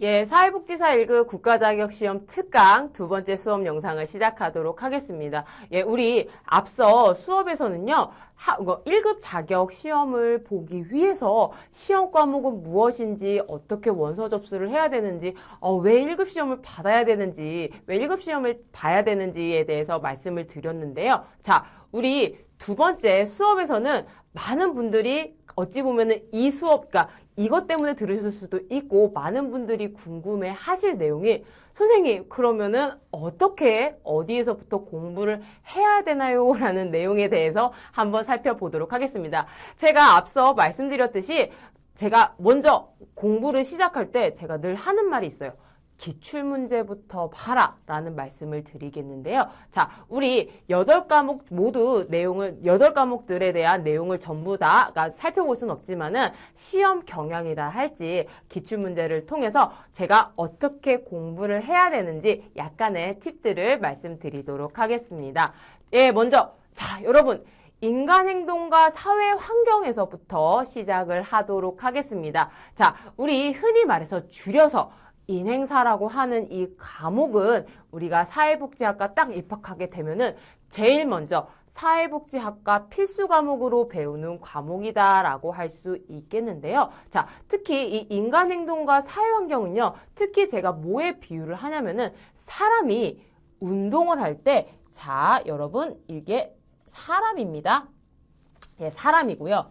예, 사회복지사 1급 국가자격시험 특강 두 번째 수업 영상을 시작하도록 하겠습니다. 예, 우리 앞서 수업에서는요, 1급 자격 시험을 보기 위해서 시험 과목은 무엇인지, 어떻게 원서 접수를 해야 되는지, 왜 1급 시험을 받아야 되는지, 왜 1급 시험을 봐야 되는지에 대해서 말씀을 드렸는데요. 자, 우리 두 번째 수업에서는 많은 분들이 어찌 보면은 이 수업, 그러니까 이것 때문에 들으실 수도 있고 많은 분들이 궁금해 하실 내용이 선생님 그러면은 어떻게 어디에서부터 공부를 해야 되나요? 라는 내용에 대해서 한번 살펴보도록 하겠습니다. 제가 앞서 말씀드렸듯이 제가 먼저 공부를 시작할 때 제가 늘 하는 말이 있어요. 기출문제부터 봐라 라는 말씀을 드리겠는데요. 자, 우리 8과목 모두 내용을, 8과목들에 대한 내용을 전부 다 살펴볼 수는 없지만은 시험 경향이라 할지 기출문제를 통해서 제가 어떻게 공부를 해야 되는지 약간의 팁들을 말씀드리도록 하겠습니다. 예, 먼저, 자, 여러분. 인간 행동과 사회 환경에서부터 시작을 하도록 하겠습니다. 자, 우리 흔히 말해서 줄여서 인행사라고 하는 이 과목은 우리가 사회복지학과 딱 입학하게 되면은 제일 먼저 사회복지학과 필수 과목으로 배우는 과목이다라고 할 수 있겠는데요. 자, 특히 이 인간행동과 사회환경은요, 특히 제가 뭐에 비유를 하냐면은 사람이 운동을 할 때, 자, 여러분, 이게 사람입니다. 예, 사람이고요.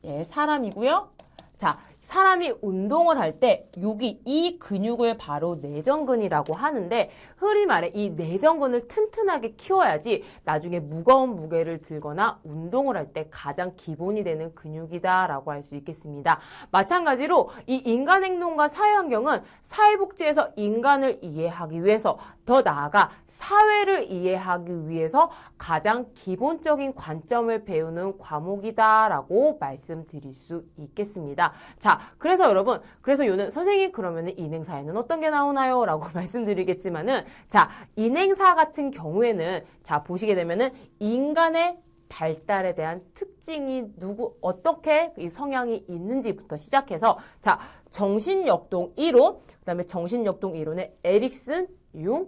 예, 사람이고요. 자, 사람이 운동을 할 때 여기 이 근육을 바로 내전근이라고 하는데 흔히 말해 이 내전근을 튼튼하게 키워야지 나중에 무거운 무게를 들거나 운동을 할 때 가장 기본이 되는 근육이다라고 할 수 있겠습니다. 마찬가지로 이 인간 행동과 사회 환경은 사회복지에서 인간을 이해하기 위해서 더 나아가 사회를 이해하기 위해서 가장 기본적인 관점을 배우는 과목이다라고 말씀드릴 수 있겠습니다. 자, 그래서 여러분, 그래서 요는 선생님 그러면은 인행사에는 어떤 게 나오나요? 라고 말씀드리겠지만은 자, 인행사 같은 경우에는 자, 보시게 되면은 인간의 발달에 대한 특징이 어떻게 이 성향이 있는지부터 시작해서 자, 정신역동 이론, 그 다음에 정신역동 이론의 에릭슨, 융,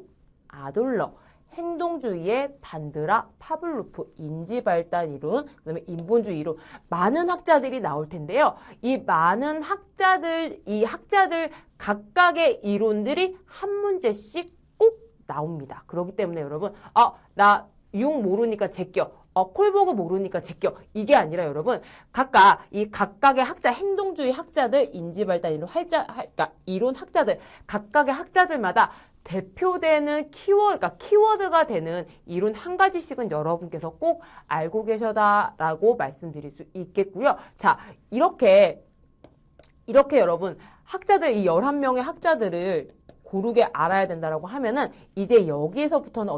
아돌러, 행동주의의 반드라, 파블로프, 인지발달 이론, 그 다음에 인본주의 이론, 많은 학자들이 나올 텐데요. 이 많은 학자들, 이 학자들 각각의 이론들이 한 문제씩 꼭 나옵니다. 그렇기 때문에 여러분, 나 융 모르니까 제껴. 콜버그 모르니까 제껴. 이게 아니라 여러분, 각각의 학자, 행동주의 학자들, 인지발달 이론, 그러니까 이론 학자들, 각각의 학자들마다 대표되는 키워드가 되는 이론 한 가지씩은 여러분께서 꼭 알고 계셔다라고 말씀드릴 수 있겠고요. 자, 이렇게 여러분, 학자들, 이 11명의 학자들을 고르게 알아야 된다라고 하면은 이제 여기에서부터는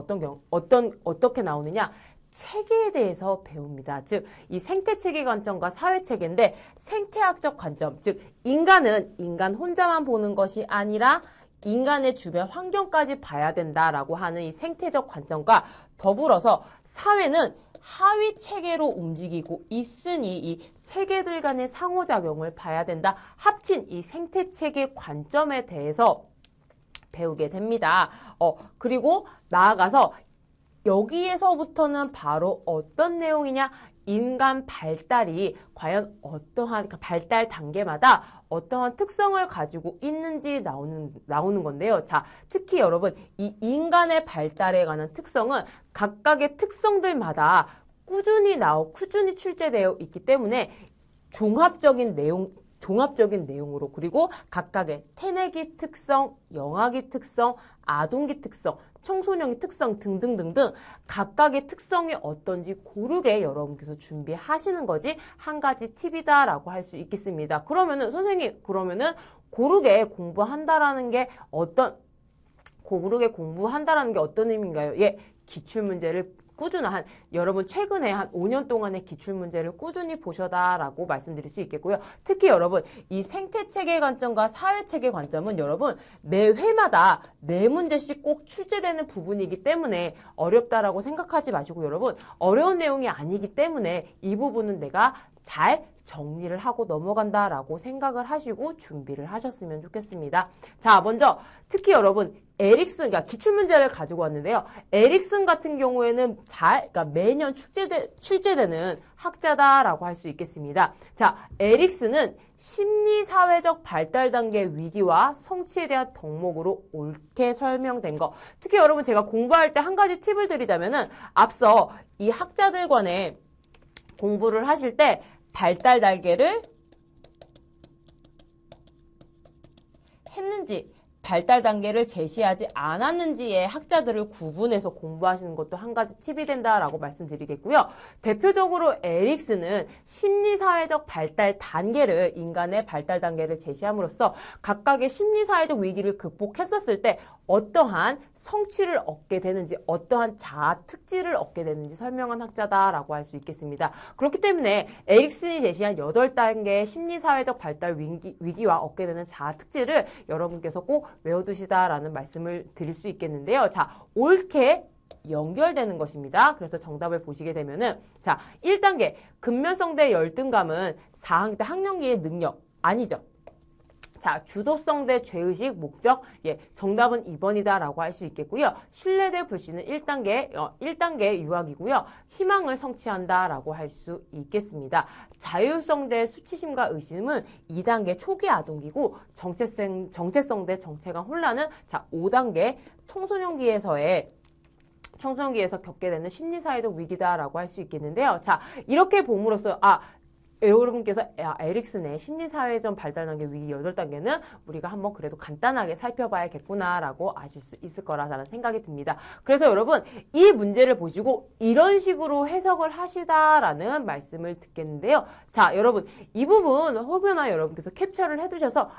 어떻게 나오느냐? 체계에 대해서 배웁니다. 즉, 이 생태체계 관점과 사회체계인데 생태학적 관점, 즉 인간은 인간 혼자만 보는 것이 아니라 인간의 주변 환경까지 봐야 된다라고 하는 이 생태적 관점과 더불어서 사회는 하위 체계로 움직이고 있으니 이 체계들 간의 상호작용을 봐야 된다. 합친 이 생태체계 관점에 대해서 배우게 됩니다. 그리고 나아가서 여기에서부터는 바로 어떤 내용이냐? 인간 발달이 과연 어떠한 발달 단계마다 어떠한 특성을 가지고 있는지 나오는 건데요. 자, 특히 여러분, 이 인간의 발달에 관한 특성은 각각의 특성들마다 꾸준히 출제되어 있기 때문에 종합적인 내용으로 그리고 각각의 태내기 특성, 영아기 특성, 아동기 특성, 청소년기 특성 등등등등 각각의 특성이 어떤지 고르게 여러분께서 준비하시는 것이 한 가지 팁이다라고 할 수 있겠습니다. 그러면은 선생님 고르게 공부한다라는 게 어떤 의미인가요? 예, 기출문제를 여러분 최근에 한 5년 동안의 기출문제를 꾸준히 보셔다라고 말씀드릴 수 있겠고요. 특히 여러분, 이 생태체계 관점과 사회체계 관점은 여러분, 매 회마다 4문제씩 꼭 출제되는 부분이기 때문에 어렵다라고 생각하지 마시고 여러분, 어려운 내용이 아니기 때문에 이 부분은 내가 잘 정리를 하고 넘어간다라고 생각을 하시고 준비를 하셨으면 좋겠습니다. 자, 먼저 특히 여러분 에릭슨, 그러니까 기출문제를 가지고 왔는데요. 에릭슨 같은 경우에는 그러니까 매년 출제되는 학자다라고 할 수 있겠습니다. 자, 에릭슨은 심리사회적 발달 단계 위기와 성취에 대한 덕목으로 옳게 설명된 거. 특히 여러분 제가 공부할 때 한 가지 팁을 드리자면은 앞서 이 학자들 간에 공부를 하실 때 발달 단계를 했는지 발달 단계를 제시하지 않았는지의 학자들을 구분해서 공부하시는 것도 한 가지 팁이 된다라고 말씀드리겠고요. 대표적으로 에릭슨은 심리사회적 발달 단계를 인간의 발달 단계를 제시함으로써 각각의 심리사회적 위기를 극복했었을 때 어떠한 성취를 얻게 되는지 어떠한 자아 특질을 얻게 되는지 설명한 학자다라고 할 수 있겠습니다. 그렇기 때문에 에릭슨이 제시한 8단계의 심리사회적 발달 위기와 얻게 되는 자아 특질을 여러분께서 꼭 외워두시다라는 말씀을 드릴 수 있겠는데요. 자, 옳게 연결되는 것입니다. 그래서 정답을 보시게 되면은 자, 1단계 근면성대 열등감은 4학년 때 학령기의 능력 아니죠. 자, 주도성 대 죄의식, 목적. 예, 정답은 2번이다라고 할 수 있겠고요. 신뢰 대 불신은 1단계 유학이고요. 희망을 성취한다라고 할 수 있겠습니다. 자율성 대 수치심과 의심은 2단계 초기 아동기고 정체성 대 정체감 혼란은 자, 5단계 청소년기에서 겪게 되는 심리사회적 위기다라고 할 수 있겠는데요. 자, 이렇게 봄으로써 여러분께서 에릭슨의 심리사회적 발달 단계 위기 8단계는 우리가 한번 그래도 간단하게 살펴봐야겠구나라고 아실 수 있을 거라는 생각이 듭니다. 그래서 여러분 이 문제를 보시고 이런 식으로 해석을 하시다라는 말씀을 듣겠는데요. 자, 여러분 이 부분 혹여나 여러분께서 캡처를 해두셔서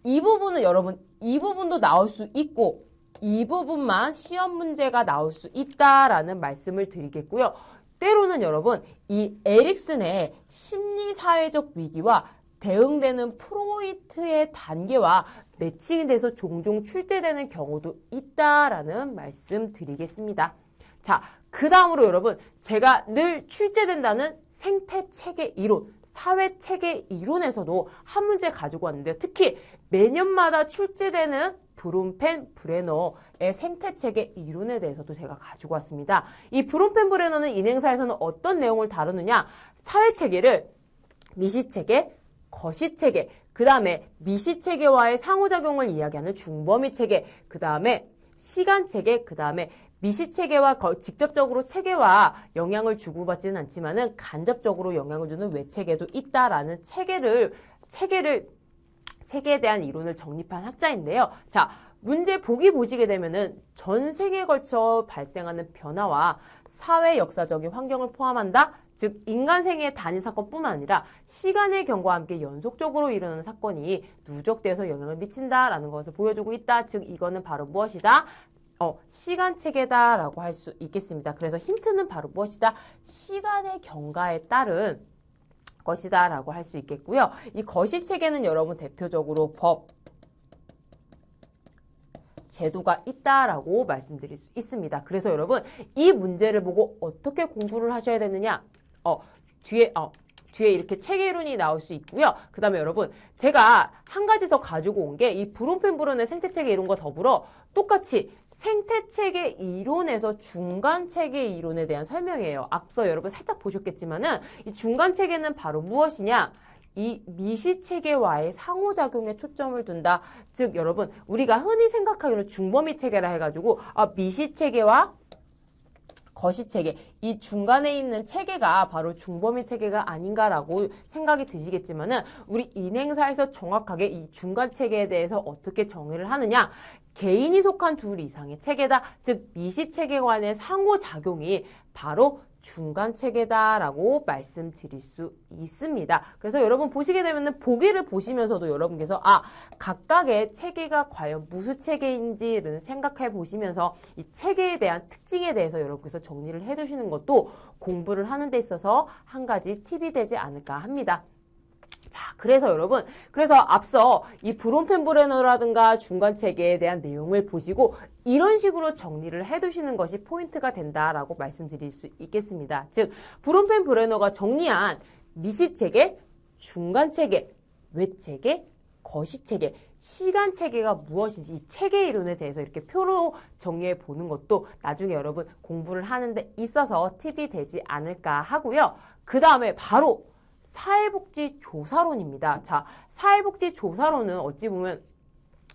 이 부분은 여러분 이 부분도 나올 수 있고 이 부분만 시험 문제가 나올 수 있다라는 말씀을 드리겠고요. 때로는 여러분 이 에릭슨의 심리사회적 위기와 대응되는 프로이트의 단계와 매칭이 돼서 종종 출제되는 경우도 있다라는 말씀 드리겠습니다. 자, 그 다음으로 여러분 제가 늘 출제된다는 생태체계 이론, 사회체계 이론에서도 한 문제 가지고 왔는데요. 특히 매년마다 출제되는 브론펜 브레너의 생태체계 이론에 대해서도 제가 가지고 왔습니다. 이 브론펜 브레너는 인행사에서는 어떤 내용을 다루느냐? 사회체계를 미시체계, 거시체계, 그 다음에 미시체계와의 상호작용을 이야기하는 중범위체계, 그 다음에 시간체계, 그 다음에 미시체계와 직접적으로 체계와 영향을 주고받지는 않지만은 간접적으로 영향을 주는 외체계도 있다라는 체계에 대한 이론을 정립한 학자인데요. 자, 문제 보시게 되면은 전 세계에 걸쳐 발생하는 변화와 사회 역사적인 환경을 포함한다. 즉 인간 생애의 단위 사건뿐만 아니라 시간의 경과와 함께 연속적으로 일어나는 사건이 누적돼서 영향을 미친다라는 것을 보여주고 있다. 즉 이거는 바로 무엇이다? 시간체계다라고 할 수 있겠습니다. 그래서 힌트는 바로 무엇이다? 시간의 경과에 따른 것이다 라고 할 수 있겠고요. 이 거시체계는 여러분 대표적으로 법, 제도가 있다라고 말씀드릴 수 있습니다. 그래서 여러분 이 문제를 보고 어떻게 공부를 하셔야 되느냐? 뒤에 이렇게 체계론이 나올 수 있고요. 그 다음에 여러분 제가 한 가지 더 가지고 온 게 이 브론펜 브레너의 생태체계 이론과 더불어 똑같이 생태체계 이론에서 중간체계 이론에 대한 설명이에요. 앞서 여러분 살짝 보셨겠지만은 이 중간체계는 바로 무엇이냐? 이 미시체계와의 상호작용에 초점을 둔다. 즉 여러분 우리가 흔히 생각하기로는 중범위체계라 해가지고 미시체계와 거시체계, 이 중간에 있는 체계가 바로 중범위 체계가 아닌가라고 생각이 드시겠지만은 우리 인행사에서 정확하게 이 중간 체계에 대해서 어떻게 정의를 하느냐? 개인이 속한 둘 이상의 체계다. 즉 미시체계 간의 상호작용이 바로 중간 체계다라고 말씀드릴 수 있습니다. 그래서 여러분 보시게 되면은 보기를 보시면서도 여러분께서 각각의 체계가 과연 무슨 체계인지를 생각해 보시면서 이 체계에 대한 특징에 대해서 여러분께서 정리를 해 두시는 것도 공부를 하는 데 있어서 한 가지 팁이 되지 않을까 합니다. 자, 그래서 여러분, 앞서 이 브론펜 브레너라든가 중간 체계에 대한 내용을 보시고 이런 식으로 정리를 해두시는 것이 포인트가 된다라고 말씀드릴 수 있겠습니다. 즉, 브론펜 브레너가 정리한 미시체계, 중간체계, 외체계, 거시체계, 시간체계가 무엇인지 이 체계 이론에 대해서 이렇게 표로 정리해 보는 것도 나중에 여러분 공부를 하는데 있어서 팁이 되지 않을까 하고요. 그 다음에 바로 사회복지조사론입니다. 자, 사회복지조사론은 어찌 보면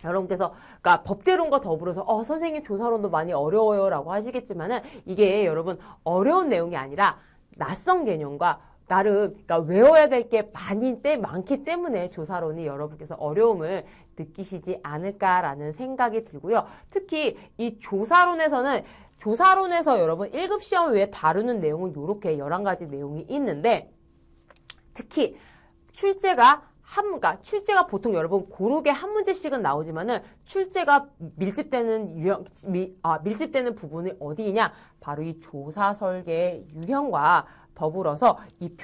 여러분께서 그러니까 법제론과 더불어서 선생님 조사론도 많이 어려워요 라고 하시겠지만은 이게 여러분 어려운 내용이 아니라 낯선 개념과 나름 그러니까 외워야 될 게 많기 때문에 조사론이 여러분께서 어려움을 느끼시지 않을까라는 생각이 들고요. 특히 이 조사론에서 여러분 1급 시험 외에 다루는 내용은 이렇게 11가지 내용이 있는데 특히 출제가 보통 여러분 고르게 한 문제씩은 나오지만은 출제가 밀집되는 부분이 어디냐? 바로 이 조사 설계의 유형과 더불어서 이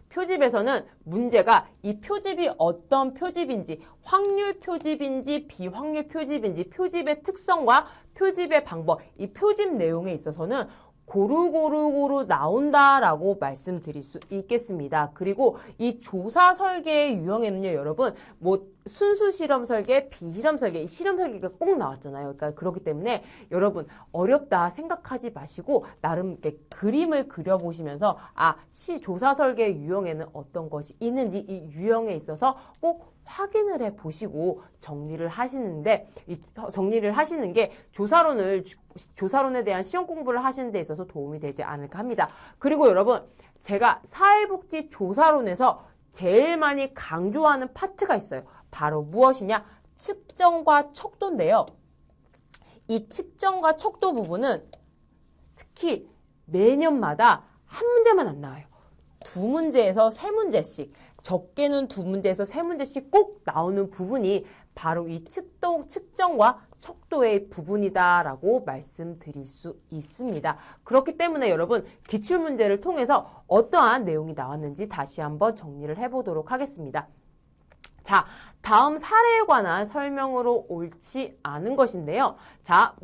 표집에서는 문제가 이 표집이 어떤 표집인지, 확률 표집인지 비확률 표집인지, 표집의 특성과 표집의 방법, 이 표집 내용에 있어서는 고루 나온다라고 말씀드릴 수 있겠습니다. 그리고 이 조사 설계의 유형에는요, 여러분, 순수 실험 설계, 비실험 설계, 이 실험 설계가 꼭 나왔잖아요. 그러니까 그렇기 때문에 여러분 어렵다 생각하지 마시고 나름 이렇게 그림을 그려보시면서 조사 설계 유형에는 어떤 것이 있는지 이 유형에 있어서 꼭 확인을 해 보시고 정리를 하시는 게 조사론에 대한 시험 공부를 하시는 데 있어서 도움이 되지 않을까 합니다. 그리고 여러분 제가 사회복지 조사론에서 제일 많이 강조하는 파트가 있어요. 바로 무엇이냐? 측정과 척도인데요. 이 측정과 척도 부분은 특히 매년마다 한 문제만 안 나와요. 2문제에서 3문제씩, 적게는 2문제에서 3문제씩 꼭 나오는 부분이 바로 이 측정과 척도의 부분이다라고 말씀드릴 수 있습니다. 그렇기 때문에 여러분 기출문제를 통해서 어떠한 내용이 나왔는지 다시 한번 정리를 해보도록 하겠습니다. 자, 다음 사례에 관한 설명으로 옳지 않은 것인데요. 자,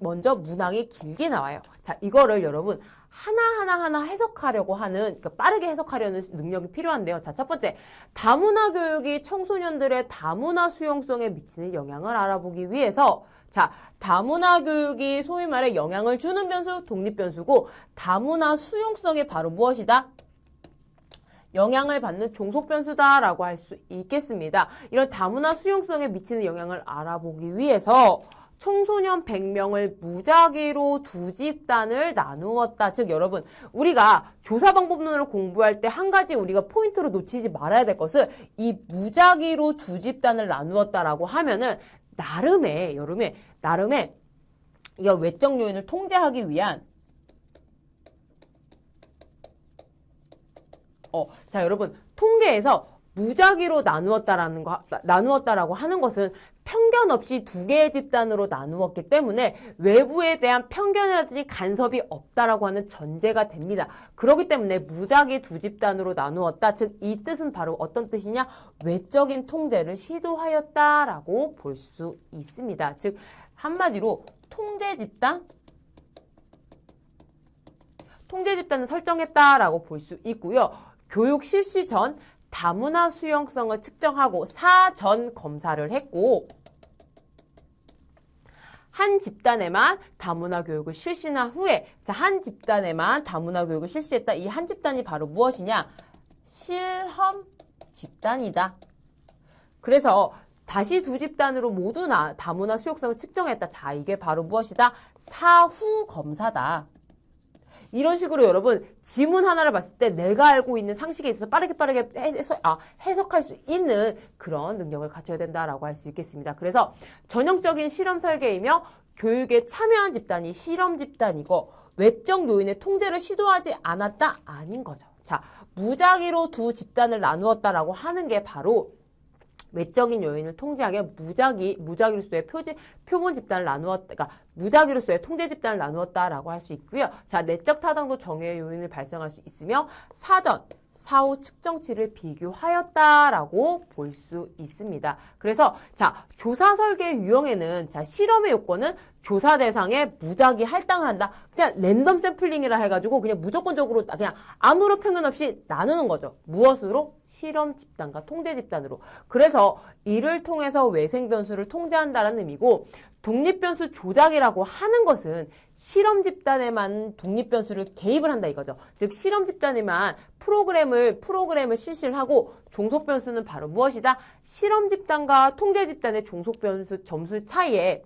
먼저 문항이 길게 나와요. 자, 이거를 여러분 하나하나 해석하려고 하는, 그러니까 빠르게 해석하려는 능력이 필요한데요. 자, 첫 번째, 다문화 교육이 청소년들의 다문화 수용성에 미치는 영향을 알아보기 위해서, 자, 다문화 교육이 소위 말해 영향을 주는 변수, 독립 변수고, 다문화 수용성이 바로 무엇이다? 영향을 받는 종속 변수다라고 할 수 있겠습니다. 이런 다문화 수용성에 미치는 영향을 알아보기 위해서 청소년 100명을 무작위로 2집단을 나누었다. 즉 여러분 우리가 조사 방법론을 공부할 때 한 가지 우리가 포인트로 놓치지 말아야 될 것은 이 무작위로 2집단을 나누었다라고 하면은 나름의 이 외적 요인을 통제하기 위한 자 여러분 통계에서 무작위로 나누었다라고 하는 것은 편견 없이 2개의 집단으로 나누었기 때문에 외부에 대한 편견이라든지 간섭이 없다라고 하는 전제가 됩니다. 그렇기 때문에 무작위 2집단으로 나누었다. 즉 이 뜻은 바로 어떤 뜻이냐? 외적인 통제를 시도하였다라고 볼 수 있습니다. 즉 한마디로 통제 집단을 설정했다라고 볼 수 있고요. 교육 실시 전 다문화 수용성을 측정하고 사전 검사를 했고 한 집단에만 다문화 교육을 실시한 후에 한 집단에만 다문화 교육을 실시했다. 이 한 집단이 바로 무엇이냐? 실험 집단이다. 그래서 다시 2집단으로 모두 다문화 수용성을 측정했다. 자, 이게 바로 무엇이다? 사후 검사다. 이런 식으로 여러분 지문 하나를 봤을 때 내가 알고 있는 상식에 있어서 빠르게 해석할 수 있는 그런 능력을 갖춰야 된다라고 할 수 있겠습니다. 그래서 전형적인 실험 설계이며 교육에 참여한 집단이 실험 집단이고 외적 요인의 통제를 시도하지 않았다? 아닌 거죠. 자, 무작위로 2집단을 나누었다라고 하는 게 바로 외적인 요인을 통제하게 무작위로서의 표본 집단을 그러니까 무작위로서의 통제 집단을 나누었다라고 할 수 있고요. 자, 내적 타당도 정의의 요인을 발생할 수 있으며 사전, 사후 측정치를 비교하였다라고 볼 수 있습니다. 그래서 자, 조사 설계 유형에는 자, 실험의 요건은 조사 대상에 무작위 할당을 한다. 그냥 랜덤 샘플링이라 해가지고 그냥 무조건적으로 그냥 아무런 편견 없이 나누는 거죠. 무엇으로? 실험 집단과 통제 집단으로. 그래서 이를 통해서 외생 변수를 통제한다는 의미고 독립변수 조작이라고 하는 것은 실험 집단에만 독립변수를 개입을 한다 이거죠. 즉 실험 집단에만 프로그램을 실시를 하고 종속변수는 바로 무엇이다? 실험 집단과 통제 집단의 종속변수 점수 차이에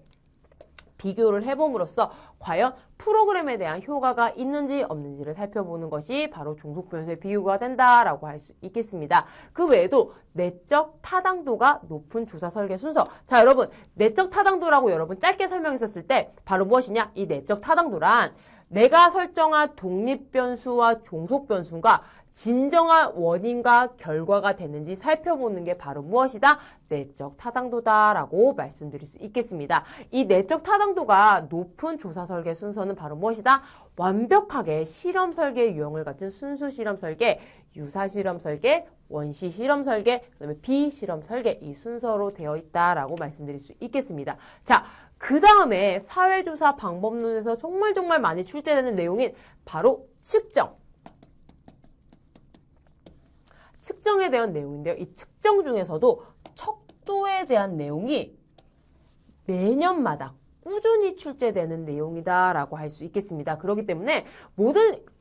비교를 해봄으로써 과연 프로그램에 대한 효과가 있는지 없는지를 살펴보는 것이 바로 종속변수의 비교가 된다라고 할 수 있겠습니다. 그 외에도 내적 타당도가 높은 조사 설계 순서. 자, 여러분, 내적 타당도라고 여러분 짧게 설명했었을 때 바로 무엇이냐? 이 내적 타당도란 내가 설정한 독립변수와 종속변수가 진정한 원인과 결과가 되는지 살펴보는 게 바로 무엇이다? 내적 타당도다라고 말씀드릴 수 있겠습니다. 이 내적 타당도가 높은 조사 설계 순서는 바로 무엇이다? 완벽하게 실험 설계 유형을 갖춘 순수 실험 설계, 유사 실험 설계, 원시 실험 설계, 그다음에 비실험 설계 이 순서로 되어 있다라고 말씀드릴 수 있겠습니다. 자, 그 다음에 사회조사 방법론에서 정말 많이 출제되는 내용인 바로 측정에 대한 내용인데요. 이 측정 중에서도 척도에 대한 내용이 매년마다 꾸준히 출제되는 내용이다라고 할 수 있겠습니다. 그렇기 때문에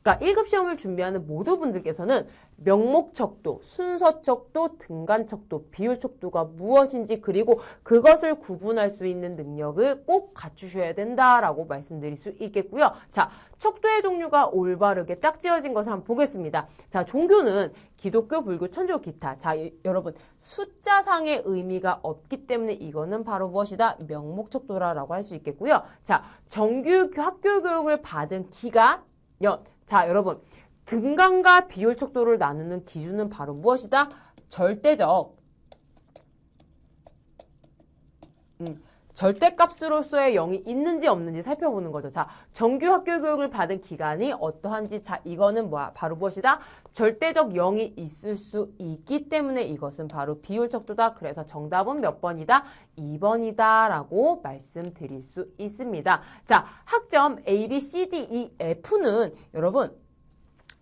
그러니까 1급 시험을 준비하는 모두 분들께서는 명목 척도, 순서 척도, 등간 척도, 비율 척도가 무엇인지 그리고 그것을 구분할 수 있는 능력을 꼭 갖추셔야 된다라고 말씀드릴 수 있겠고요. 자, 척도의 종류가 올바르게 짝지어진 것을 한번 보겠습니다. 자, 종교는 기독교, 불교, 천주교, 기타. 자, 여러분 숫자상의 의미가 없기 때문에 이거는 바로 무엇이다? 명목 척도라고 할 수 있겠고요. 자, 정규 학교 교육을 받은 기간, 자, 여러분 등간과 비율 척도를 나누는 기준은 바로 무엇이다? 절대값으로서의 0이 있는지 없는지 살펴보는 거죠. 자, 정규 학교 교육을 받은 기간이 어떠한지, 자, 이거는 바로 무엇이다? 절대적 0이 있을 수 있기 때문에 이것은 바로 비율 척도다. 그래서 정답은 몇 번이다? 2번이다 라고 말씀드릴 수 있습니다. 자, 학점 A, B, C, D, E, F는 여러분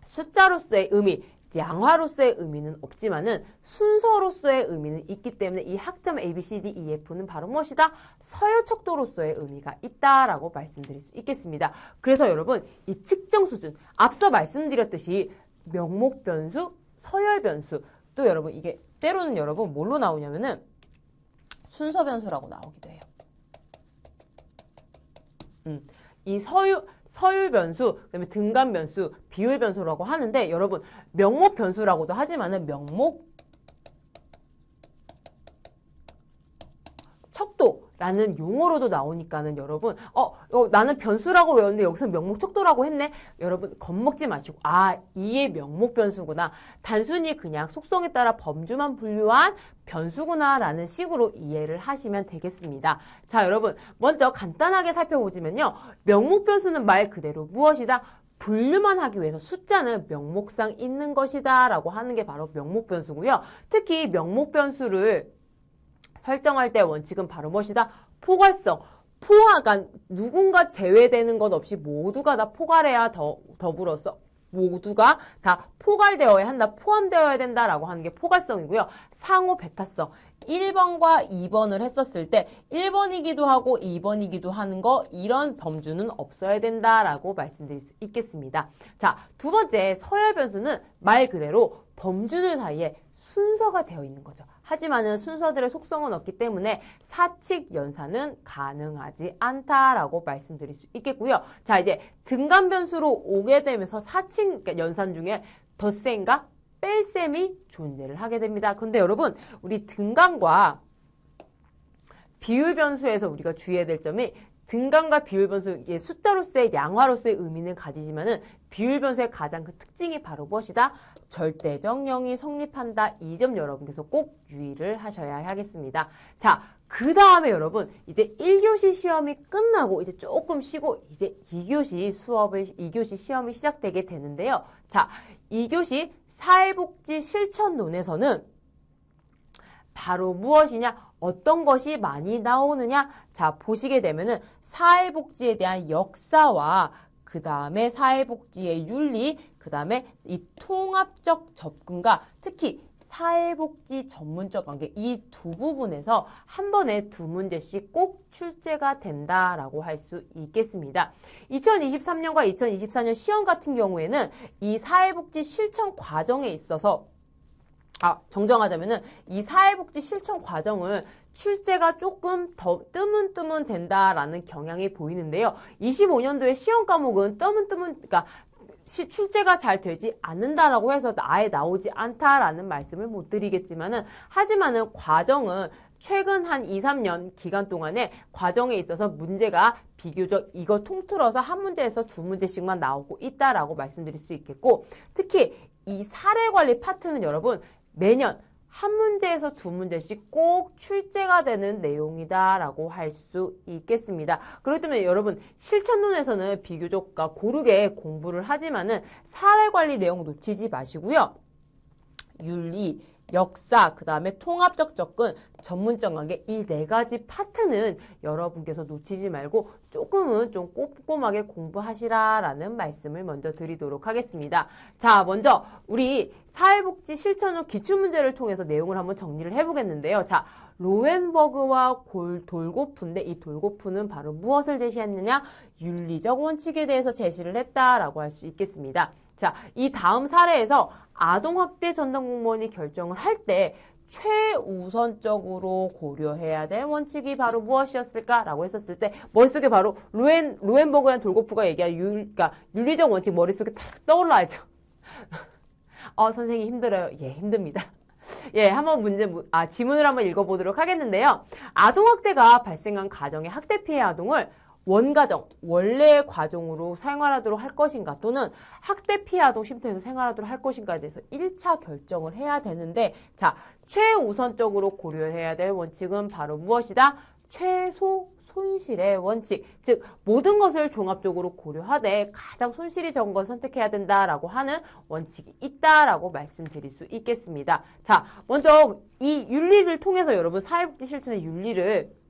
숫자로서의 의미, 양화로서의 의미는 없지만은 순서로서의 의미는 있기 때문에 이 학점 A, B, C, D, E, F는 바로 무엇이다? 서열 척도로서의 의미가 있다라고 말씀드릴 수 있겠습니다. 그래서 여러분 이 측정 수준 앞서 말씀드렸듯이 명목 변수, 서열 변수 또 여러분 이게 때로는 여러분 뭘로 나오냐면은 순서 변수라고 나오기도 해요. 이 서율 변수, 그다음에 등간 변수, 비율 변수라고 하는데 여러분 명목 변수라고도 하지만은 명목 척도라는 용어로도 나오니까는 여러분 나는 변수라고 외웠는데 여기서 명목 척도라고 했네. 여러분 겁먹지 마시고 이게 명목 변수구나. 단순히 그냥 속성에 따라 범주만 분류한 변수구나라는 식으로 이해를 하시면 되겠습니다. 자, 여러분 먼저 간단하게 살펴보자면요. 명목 변수는 말 그대로 무엇이다? 분류만 하기 위해서 숫자는 명목상 있는 것이다 라고 하는 게 바로 명목 변수고요. 특히 명목 변수를 설정할 때 원칙은 바로 무엇이다? 포괄성. 그러니까 누군가 제외되는 것 없이 모두가 다 포괄해야 더불어서 모두가 다 포괄되어야 한다, 포함되어야 된다라고 하는 게 포괄성이고요. 상호 배타성. 1번과 2번을 했었을 때 1번이기도 하고 2번이기도 하는 거 이런 범주는 없어야 된다라고 말씀드릴 수 있겠습니다. 자, 두 번째 서열 변수는 말 그대로 범주들 사이에 순서가 되어 있는 거죠. 하지만은 순서들의 속성은 없기 때문에 사칙 연산은 가능하지 않다라고 말씀드릴 수 있겠고요. 자, 이제 등간 변수로 오게 되면서 사칙 연산 중에 덧셈과 뺄셈이 존재를 하게 됩니다. 근데 여러분, 우리 등간과 비율 변수에서 우리가 주의해야 될 점이 등간과 비율 변수, 숫자로서의 양화로서의 의미는 가지지만은 비율 변수의 가장 큰 특징이 바로 무엇이다? 절대적 0이 성립한다. 이 점 여러분께서 꼭 유의를 하셔야 하겠습니다. 자, 그 다음에 여러분 이제 1교시 시험이 끝나고 이제 조금 쉬고 이제 2교시 시험이 시작되게 되는데요. 자, 2교시 사회복지 실천론에서는 바로 무엇이냐? 어떤 것이 많이 나오느냐? 자, 보시게 되면은 사회복지에 대한 역사와 그 다음에 사회복지의 윤리, 그 다음에 이 통합적 접근과 특히 사회복지 전문적 관계 이 두 부분에서 한 번에 두 문제씩 꼭 출제가 된다라고 할 수 있겠습니다. 2023년과 2024년 시험 같은 경우에는 이 사회복지 실천 과정에 있어서 정정하자면은 이 사회복지 실천 과정을 출제가 조금 더 뜨문뜨문 된다라는 경향이 보이는데요. 25년도에 시험 과목은 그러니까 출제가 잘 되지 않는다라고 해서 아예 나오지 않다라는 말씀을 못 드리겠지만은 하지만은 과정은 최근 한 2, 3년 기간 동안에 과정에 있어서 문제가 비교적 이거 통틀어서 한 문제에서 두 문제씩만 나오고 있다라고 말씀드릴 수 있겠고 특히 이 사례 관리 파트는 여러분 매년 한 문제에서 두 문제씩 꼭 출제가 되는 내용이다라고 할 수 있겠습니다. 그렇기 때문에 여러분 실천론에서는 비교적 고르게 공부를 하지만은 사례 관리 내용 놓치지 마시고요. 윤리, 역사, 그 다음에 통합적 접근, 전문적 관계 이 네 가지 파트는 여러분께서 놓치지 말고 조금은 좀 꼼꼼하게 공부하시라라는 말씀을 먼저 드리도록 하겠습니다. 자, 먼저 우리 사회복지 실천후 기출문제를 통해서 내용을 한번 정리를 해보겠는데요. 자, 로엔버그와 돌고프인데 이 돌고프는 바로 무엇을 제시했느냐? 윤리적 원칙에 대해서 제시를 했다라고 할 수 있겠습니다. 자, 이 다음 사례에서 아동학대 전담 공무원이 결정을 할 때 최우선적으로 고려해야 될 원칙이 바로 무엇이었을까라고 했었을 때 머릿속에 바로 로엔버그랑 돌고프가 얘기한 그러니까 윤리적 원칙 머릿속에 탁 떠올라야죠. 선생님 힘들어요. 예, 힘듭니다. 예, 한번 지문을 한번 읽어보도록 하겠는데요. 아동학대가 발생한 가정의 학대 피해 아동을 원가정, 원래의 과정으로 생활하도록 할 것인가 또는 학대 피해 아동 쉼터에서 생활하도록 할 것인가에 대해서 1차 결정을 해야 되는데 자, 최우선적으로 고려해야 될 원칙은 바로 무엇이다? 최소 손실의 원칙, 즉 모든 것을 종합적으로 고려하되 가장 손실이 적은 것을 선택해야 된다라고 하는 원칙이 있다라고 말씀드릴 수 있겠습니다. 자, 먼저 이 윤리를 통해서 여러분 사회복지 실천의 윤리를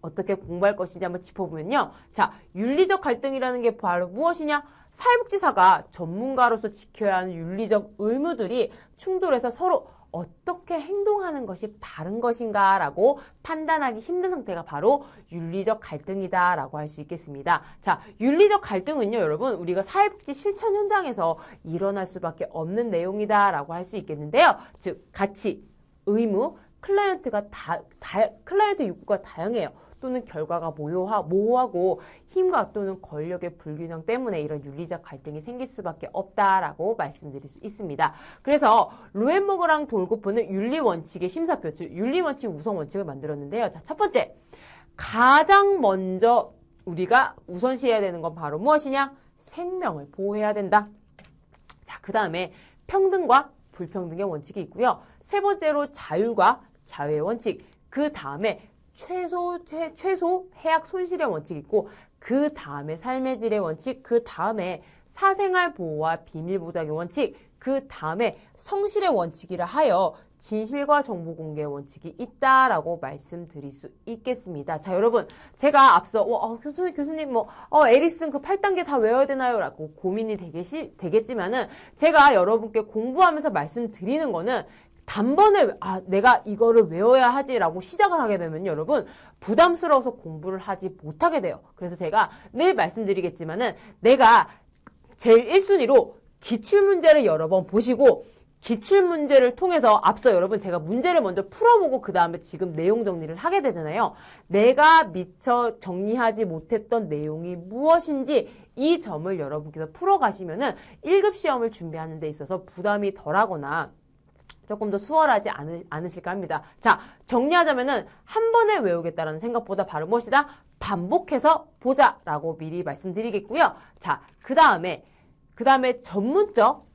어떻게 공부할 것인지 한번 짚어보면요. 자, 윤리적 갈등이라는 게 바로 무엇이냐? 사회복지사가 전문가로서 지켜야 하는 윤리적 의무들이 충돌해서 서로 어떻게 행동하는 것이 바른 것인가라고 판단하기 힘든 상태가 바로 윤리적 갈등이다라고 할 수 있겠습니다. 자, 윤리적 갈등은요, 여러분, 우리가 사회복지 실천 현장에서 일어날 수밖에 없는 내용이다라고 할 수 있겠는데요. 즉, 가치, 의무, 클라이언트 욕구가 다양해요. 또는 결과가 모호하고 힘과 또는 권력의 불균형 때문에 이런 윤리적 갈등이 생길 수밖에 없다라고 말씀드릴 수 있습니다. 그래서 로엔버그랑 돌고프는 윤리원칙의 심사표, 즉 윤리원칙 우선원칙을 만들었는데요. 자, 첫 번째, 가장 먼저 우리가 우선시해야 되는 건 바로 무엇이냐? 생명을 보호해야 된다. 자, 그 다음에 평등과 불평등의 원칙이 있고요. 세 번째로 자율과 자유의 원칙, 그 다음에 최소 해악 손실의 원칙이 있고 그 다음에 삶의 질의 원칙, 그 다음에 사생활 보호와 비밀 보장의 원칙, 그 다음에 성실의 원칙이라 하여 진실과 정보 공개의 원칙이 있다라고 말씀드릴 수 있겠습니다. 자, 여러분, 제가 앞서 교수님 에릭슨 그 8단계 다 외워야 되나요? 라고 고민이 되겠지만은 제가 여러분께 공부하면서 말씀드리는 거는 단번에 내가 이거를 외워야 하지라고 시작을 하게 되면 여러분 부담스러워서 공부를 하지 못하게 돼요. 그래서 제가 늘 말씀드리겠지만은 내가 제일 1순위로 기출문제를 여러 번 보시고 기출문제를 통해서 앞서 여러분 제가 문제를 먼저 풀어보고 그 다음에 지금 내용 정리를 하게 되잖아요. 내가 미처 정리하지 못했던 내용이 무엇인지 이 점을 여러분께서 풀어가시면은 1급 시험을 준비하는 데 있어서 부담이 덜하거나 조금 더 수월하지 않으실까 합니다. 자, 정리하자면은 한 번에 외우겠다라는 생각보다 바로 무엇이다? 반복해서 보자라고 미리 말씀드리겠고요. 자, 그 다음에 전문적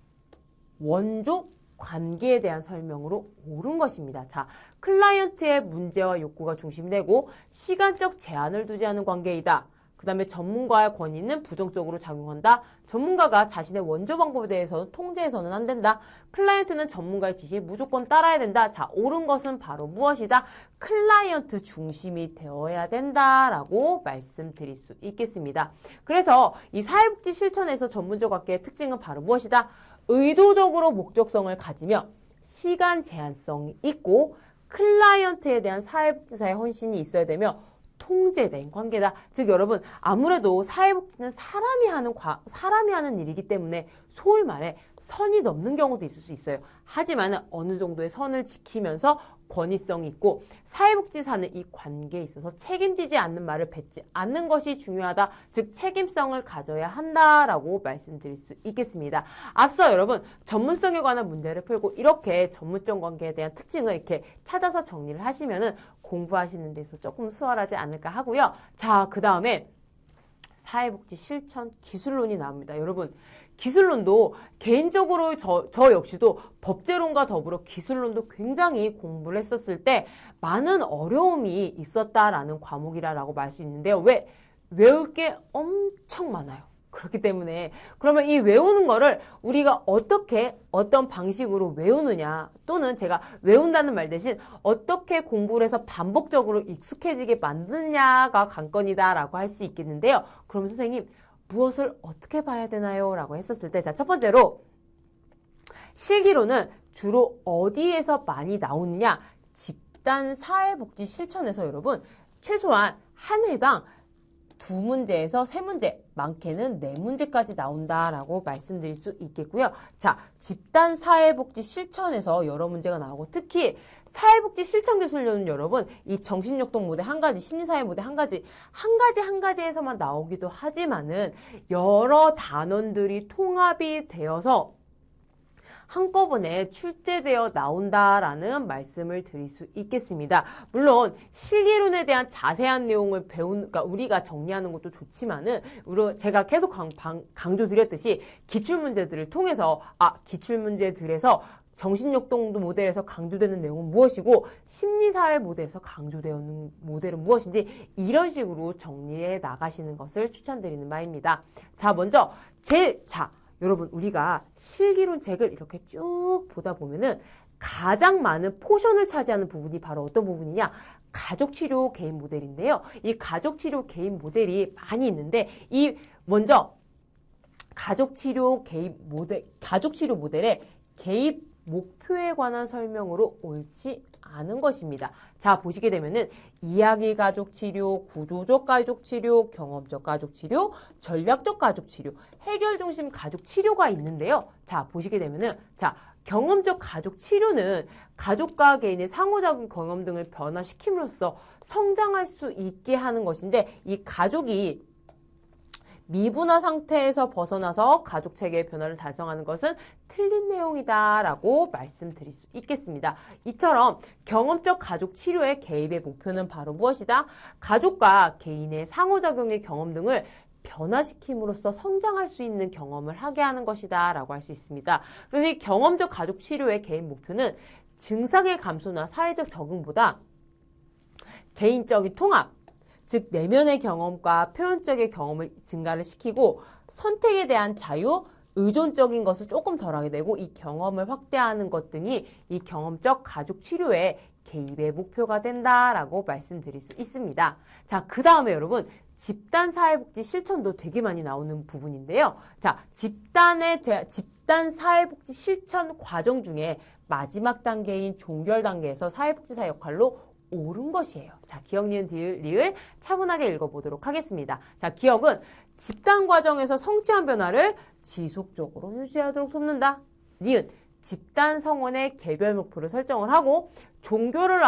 원조 관계에 대한 설명으로 옳은 것입니다. 자, 클라이언트의 문제와 욕구가 중심되고 시간적 제한을 두지 않은 관계이다. 그 다음에 전문가의 권위는 부정적으로 작용한다. 전문가가 자신의 원조 방법에 대해서는 통제해서는 안 된다. 클라이언트는 전문가의 지시에 무조건 따라야 된다. 자, 옳은 것은 바로 무엇이다? 클라이언트 중심이 되어야 된다라고 말씀드릴 수 있겠습니다. 그래서 이 사회복지 실천에서 전문적 학계의 특징은 바로 무엇이다? 의도적으로 목적성을 가지며 시간 제한성이 있고 클라이언트에 대한 사회복지사의 헌신이 있어야 되며 통제된 관계다. 즉 여러분 아무래도 사회복지는 사람이 하는 일이기 때문에 소위 말해 선이 넘는 경우도 있을 수 있어요. 하지만 어느 정도의 선을 지키면서 권위성이 있고 사회복지사는 이 관계에 있어서 책임지지 않는 말을 뱉지 않는 것이 중요하다. 즉 책임성을 가져야 한다라고 말씀드릴 수 있겠습니다. 앞서 여러분 전문성에 관한 문제를 풀고 이렇게 전문적 관계에 대한 특징을 이렇게 찾아서 정리를 하시면은 공부하시는 데 있어서 조금 수월하지 않을까 하고요. 자, 그 다음에 사회복지 실천 기술론이 나옵니다. 여러분 기술론도 개인적으로 저 역시도 법제론과 더불어 기술론도 굉장히 공부를 했었을 때 많은 어려움이 있었다라는 과목이라고 말 수 있는데요. 왜? 외울 게 엄청 많아요. 그렇기 때문에 그러면 이 외우는 거를 우리가 어떻게 어떤 방식으로 외우느냐 또는 제가 외운다는 말 대신 어떻게 공부를 해서 반복적으로 익숙해지게 만드느냐가 관건이다라고 할 수 있겠는데요. 그럼 선생님 무엇을 어떻게 봐야 되나요? 라고 했었을 때 자, 첫 번째로 실기로는 주로 어디에서 많이 나오느냐? 집단 사회복지 실천에서 여러분 최소한 한 회당 2문제에서 3문제, 많게는 4문제까지 나온다라고 말씀드릴 수 있겠고요. 자, 집단 사회복지 실천에서 여러 문제가 나오고 특히 사회복지 실천 기술료는 여러분 이 정신역동 모델 한 가지, 심리사회 모델 한 가지에서만 나오기도 하지만은 여러 단원들이 통합이 되어서 한꺼번에 출제되어 나온다라는 말씀을 드릴 수 있겠습니다. 물론 실기론에 대한 자세한 내용을 그러니까 우리가 정리하는 것도 좋지만은 제가 계속 강조드렸듯이 기출문제들을 통해서 기출문제들에서 정신역동 모델에서 강조되는 내용은 무엇이고 심리사회 모델에서 강조되는 모델은 무엇인지 이런 식으로 정리해 나가시는 것을 추천드리는 바입니다. 자, 먼저 여러분 우리가 실기론 책을 이렇게 쭉 보다 보면은 가장 많은 포션을 차지하는 부분이 바로 어떤 부분이냐? 가족치료 개인 모델인데요. 이 가족치료 개인 모델이 많이 있는데 먼저 가족치료 모델의 개입 목표에 관한 설명으로 옳지 않은 것입니다. 자, 보시게 되면은 이야기 가족 치료, 구조적 가족 치료, 경험적 가족 치료, 전략적 가족 치료, 해결 중심 가족 치료가 있는데요. 자, 보시게 되면은 경험적 가족 치료는 가족과 개인의 상호작용 경험 등을 변화시킴으로써 성장할 수 있게 하는 것인데 이 가족이 미분화 상태에서 벗어나서 가족 체계의 변화를 달성하는 것은 틀린 내용이다라고 말씀드릴 수 있겠습니다. 이처럼 경험적 가족 치료의 개입의 목표는 바로 무엇이다? 가족과 개인의 상호작용의 경험 등을 변화시킴으로써 성장할 수 있는 경험을 하게 하는 것이다 라고 할 수 있습니다. 그래서 이 경험적 가족 치료의 개입 목표는 증상의 감소나 사회적 적응보다 개인적인 통합, 즉 내면의 경험과 표현적인 경험을 증가를 시키고 선택에 대한 자유, 의존적인 것을 조금 덜하게 되고 이 경험을 확대하는 것 등이 이 경험적 가족 치료의 개입의 목표가 된다라고 말씀드릴 수 있습니다. 자, 그 다음에 여러분 집단 사회복지 실천도 되게 많이 나오는 부분인데요. 자, 집단 사회복지 실천 과정 중에 마지막 단계인 종결 단계에서 사회복지사 역할로 옳은 것이에요. 자, 기억, 니은, 리을 차분하게 읽어보도록 하겠습니다. 자, 기억은 집단 과정에서 성취한 변화를 지속적으로 유지하도록 돕는다. 니은, 집단 성원의 개별 목표를 설정을 하고 종결을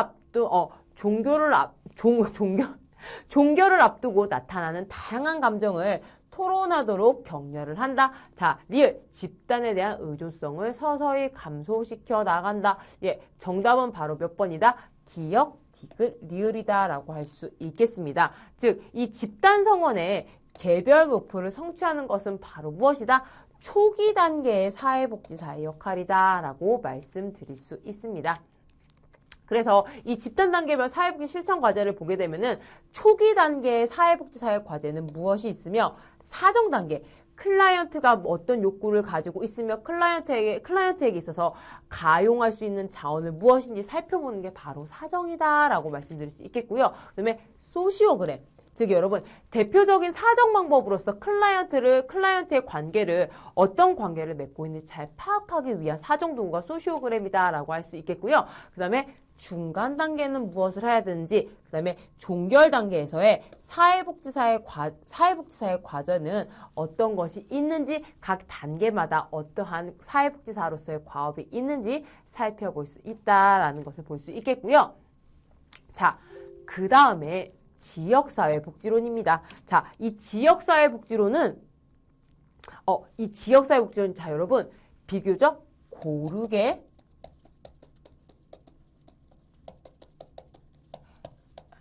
앞두고 나타나는 다양한 감정을 토론하도록 격려를 한다. 자, 리을, 집단에 대한 의존성을 서서히 감소시켜 나간다. 예, 정답은 바로 몇 번이다? 기억, 디귿, 리을이다 라고 할 수 있겠습니다. 즉, 이 집단 성원의 개별 목표를 성취하는 것은 바로 무엇이다? 초기 단계의 사회복지사의 역할이다 라고 말씀드릴 수 있습니다. 그래서 이 집단 단계별 사회복지 실천 과제를 보게 되면은 초기 단계의 사회복지 사회 과제는 무엇이 있으며 사정 단계 클라이언트가 어떤 욕구를 가지고 있으며 클라이언트에게 있어서 가용할 수 있는 자원을 무엇인지 살펴보는 게 바로 사정이다라고 말씀드릴 수 있겠고요. 그다음에 소시오그램 즉 여러분 대표적인 사정 방법으로서 클라이언트의 관계를 어떤 관계를 맺고 있는지 잘 파악하기 위한 사정 도구가 소시오그램이다라고 할 수 있겠고요. 그다음에 중간 단계는 무엇을 해야 되는지, 그 다음에 종결 단계에서의 사회복지사의 과제는 어떤 것이 있는지, 각 단계마다 어떠한 사회복지사로서의 과업이 있는지 살펴볼 수 있다라는 것을 볼 수 있겠고요. 자, 그 다음에 지역사회복지론입니다. 자, 이 지역사회복지론은 자, 여러분 비교적 고르게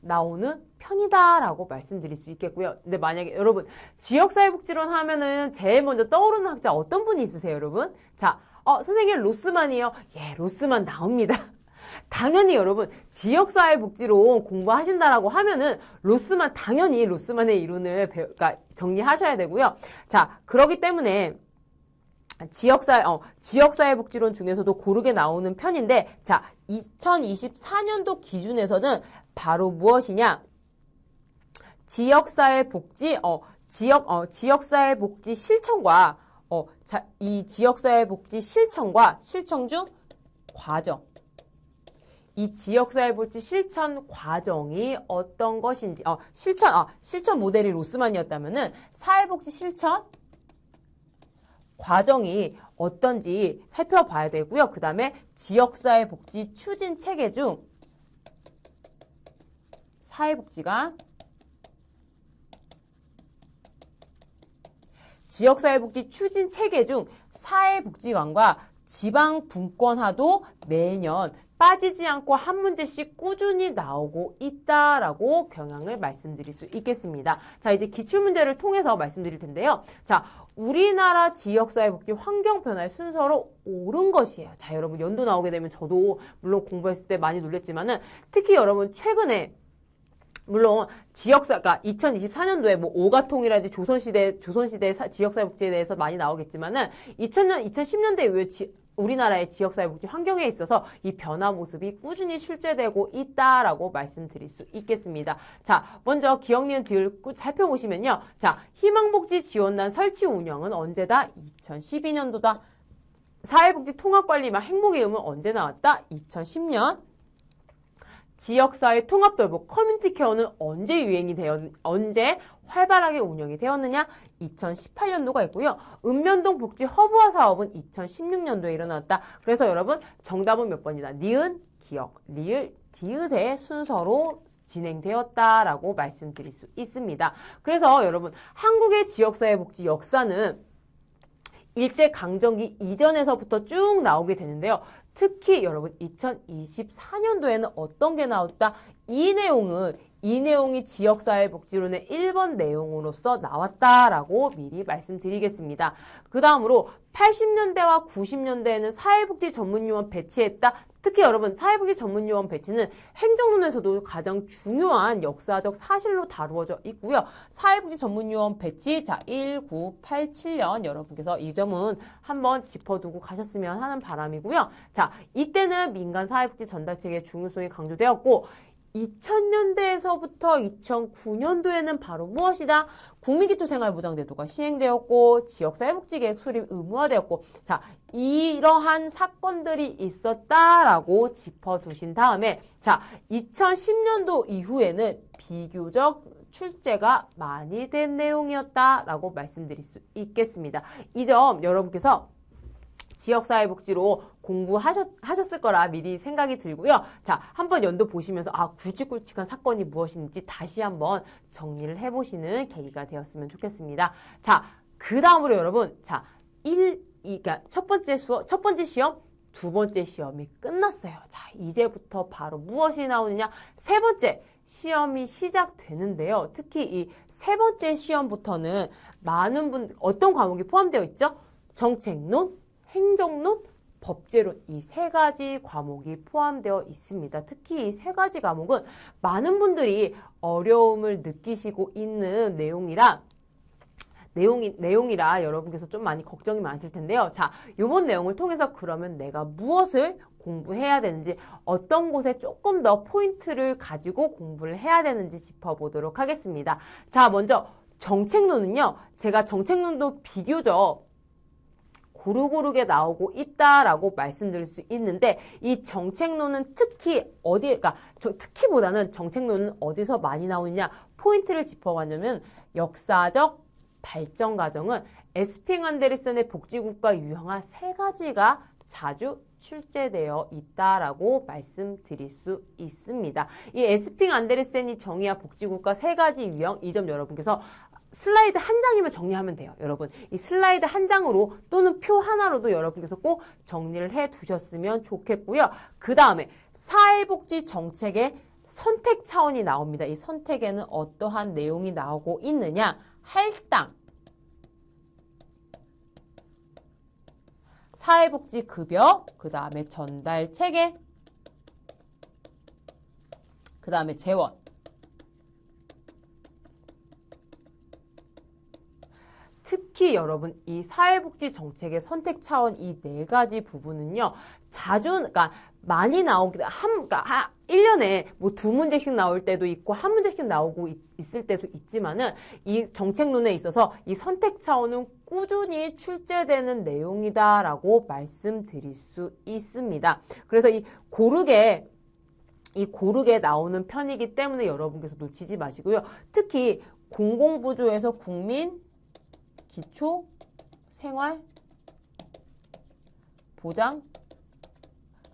나오는 편이다라고 말씀드릴 수 있겠고요. 근데 만약에 여러분 지역사회복지론 하면은 제일 먼저 떠오르는 학자 어떤 분이 있으세요, 여러분? 자, 선생님 로스만이요. 예, 로스만 나옵니다. 당연히 여러분 지역사회복지론 공부하신다라고 하면은 당연히 로스만의 이론을 그러니까 정리하셔야 되고요. 자, 그러기 때문에 지역사회복지론 중에서도 고르게 나오는 편인데, 자, 2024년도 기준에서는 바로 무엇이냐? 지역사회복지 실천과, 이 지역사회복지 실천과 실천 중 과정. 이 지역사회복지 실천 과정이 어떤 것인지, 실천 모델이 로스만이었다면은 사회복지 실천 과정이 어떤지 살펴봐야 되고요. 그 다음에 지역사회복지 추진 체계 중 지역사회복지 추진 체계 중 사회복지관과 지방분권화도 매년 빠지지 않고 한 문제씩 꾸준히 나오고 있다라고 경향을 말씀드릴 수 있겠습니다. 자, 이제 기출문제를 통해서 말씀드릴 텐데요. 자, 우리나라 지역사회복지 환경 변화의 순서로 옳은 것이에요. 자, 여러분 연도 나오게 되면 저도 물론 공부했을 때 많이 놀랬지만은 특히 여러분 최근에 물론 그러니까 2024년도에 뭐 오가통이라든지 조선시대 지역사회복지에 대해서 많이 나오겠지만은 2010년대 이후에 우리나라의 지역사회복지 환경에 있어서 이 변화 모습이 꾸준히 실제되고 있다라고 말씀드릴 수 있겠습니다. 자, 먼저 기억, 니은, 디귿 살펴보시면요. 자, 희망복지 지원단 설치 운영은 언제다? 2012년도다. 사회복지 통합관리 및 행복의 의무는 언제 나왔다? 2010년. 지역사회 통합돌보 커뮤니티 케어는 언제 활발하게 운영이 되었느냐? 2018년도가 있고요. 읍면동 복지 허브화 사업은 2016년도에 일어났다. 그래서 여러분 정답은 몇 번이다? 니은, 기억, 리을, 디귿의 순서로 진행되었다라고 말씀드릴 수 있습니다. 그래서 여러분 한국의 지역사회복지 역사는 일제강점기 이전에서부터 쭉 나오게 되는데요. 특히 여러분 2024년도에는 어떤 게 나왔다? 이 내용이 지역사회복지론의 1번 내용으로서 나왔다라고 미리 말씀드리겠습니다. 그 다음으로 80년대와 90년대에는 사회복지 전문요원 배치했다. 특히 여러분 사회복지 전문요원 배치는 행정론에서도 가장 중요한 역사적 사실로 다루어져 있고요. 사회복지 전문요원 배치 1987년 여러분께서 이 점은 한번 짚어두고 가셨으면 하는 바람이고요. 자, 이때는 민간 사회복지 전달체계의 중요성이 강조되었고 2000년대에서부터 2009년도에는 바로 무엇이다? 국민기초생활보장제도가 시행되었고 지역사회복지계획 수립 의무화되었고, 자, 이러한 사건들이 있었다라고 짚어두신 다음에, 자, 2010년도 이후에는 비교적 출제가 많이 된 내용이었다라고 말씀드릴 수 있겠습니다. 이 점 여러분께서 지역사회복지로 공부하셨을 거라 미리 생각이 들고요. 자, 한번 연도 보시면서 굵직굵직한 사건이 무엇인지 다시 한번 정리를 해보시는 계기가 되었으면 좋겠습니다. 자, 그 다음으로 여러분, 자, 그러니까 첫 번째 시험, 두 번째 시험이 끝났어요. 자, 이제부터 바로 무엇이 나오느냐? 세 번째 시험이 시작되는데요. 특히 이 세 번째 시험부터는 어떤 과목이 포함되어 있죠? 정책론, 행정론, 법제론 이 세 가지 과목이 포함되어 있습니다. 특히 이 세 가지 과목은 많은 분들이 어려움을 느끼시고 있는 내용이라 여러분께서 좀 많이 걱정이 많으실 텐데요. 자, 이번 내용을 통해서 그러면 내가 무엇을 공부해야 되는지, 어떤 곳에 조금 더 포인트를 가지고 공부를 해야 되는지 짚어보도록 하겠습니다. 자, 먼저 정책론은요. 제가 정책론도 비교적 고루고루게 나오고 있다라고 말씀드릴 수 있는데, 이 정책론은 특히 특히보다는 정책론은 어디서 많이 나오느냐, 포인트를 짚어봤냐면 역사적 발전 과정은 에스핑 안데르센의 복지국가 유형화 세 가지가 자주 출제되어 있다라고 말씀드릴 수 있습니다. 이 에스핑 안데르센이 정의한 복지국가 세 가지 유형, 이 점 여러분께서 슬라이드 한 장이면 정리하면 돼요. 여러분, 이 슬라이드 한 장으로 또는 표 하나로도 여러분께서 꼭 정리를 해 두셨으면 좋겠고요. 그 다음에 사회복지 정책의 선택 차원이 나옵니다. 이 선택에는 어떠한 내용이 나오고 있느냐? 할당, 사회복지급여, 그 다음에 전달체계, 그 다음에 재원. 특히 여러분 이 사회복지 정책의 선택 차원 이 네 가지 부분은요. 그러니까 많이 나오기도 1년에 뭐 2문제씩 나올 때도 있고 1문제씩 나오고 있을 때도 있지만은 이 정책론에 있어서 이 선택 차원은 꾸준히 출제되는 내용이다라고 말씀드릴 수 있습니다. 그래서 이 고르게 나오는 편이기 때문에 여러분께서 놓치지 마시고요. 특히 공공부조에서 국민 기초 생활 보장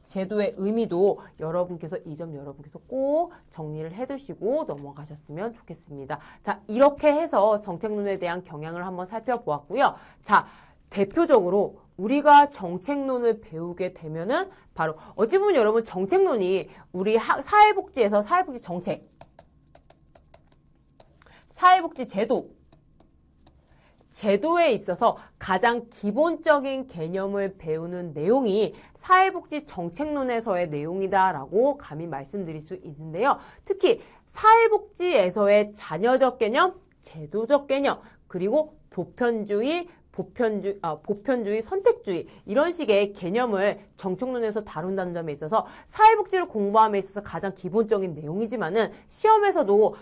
제도의 의미도 여러분께서 이 점 여러분께서 꼭 정리를 해두시고 넘어가셨으면 좋겠습니다. 자, 이렇게 해서 정책론에 대한 경향을 한번 살펴보았고요. 자, 대표적으로 우리가 정책론을 배우게 되면은 바로 어찌 보면 여러분 정책론이 우리 사회복지에서 사회복지 정책, 사회복지 제도에 있어서 가장 기본적인 개념을 배우는 내용이 사회복지 정책론에서의 내용이다라고 감히 말씀드릴 수 있는데요. 특히 사회복지에서의 자녀적 개념, 제도적 개념, 그리고 보편주의, 선택주의 이런 식의 개념을 정책론에서 다룬다는 점에 있어서 사회복지를 공부함에 있어서 가장 기본적인 내용이지만은 시험에서도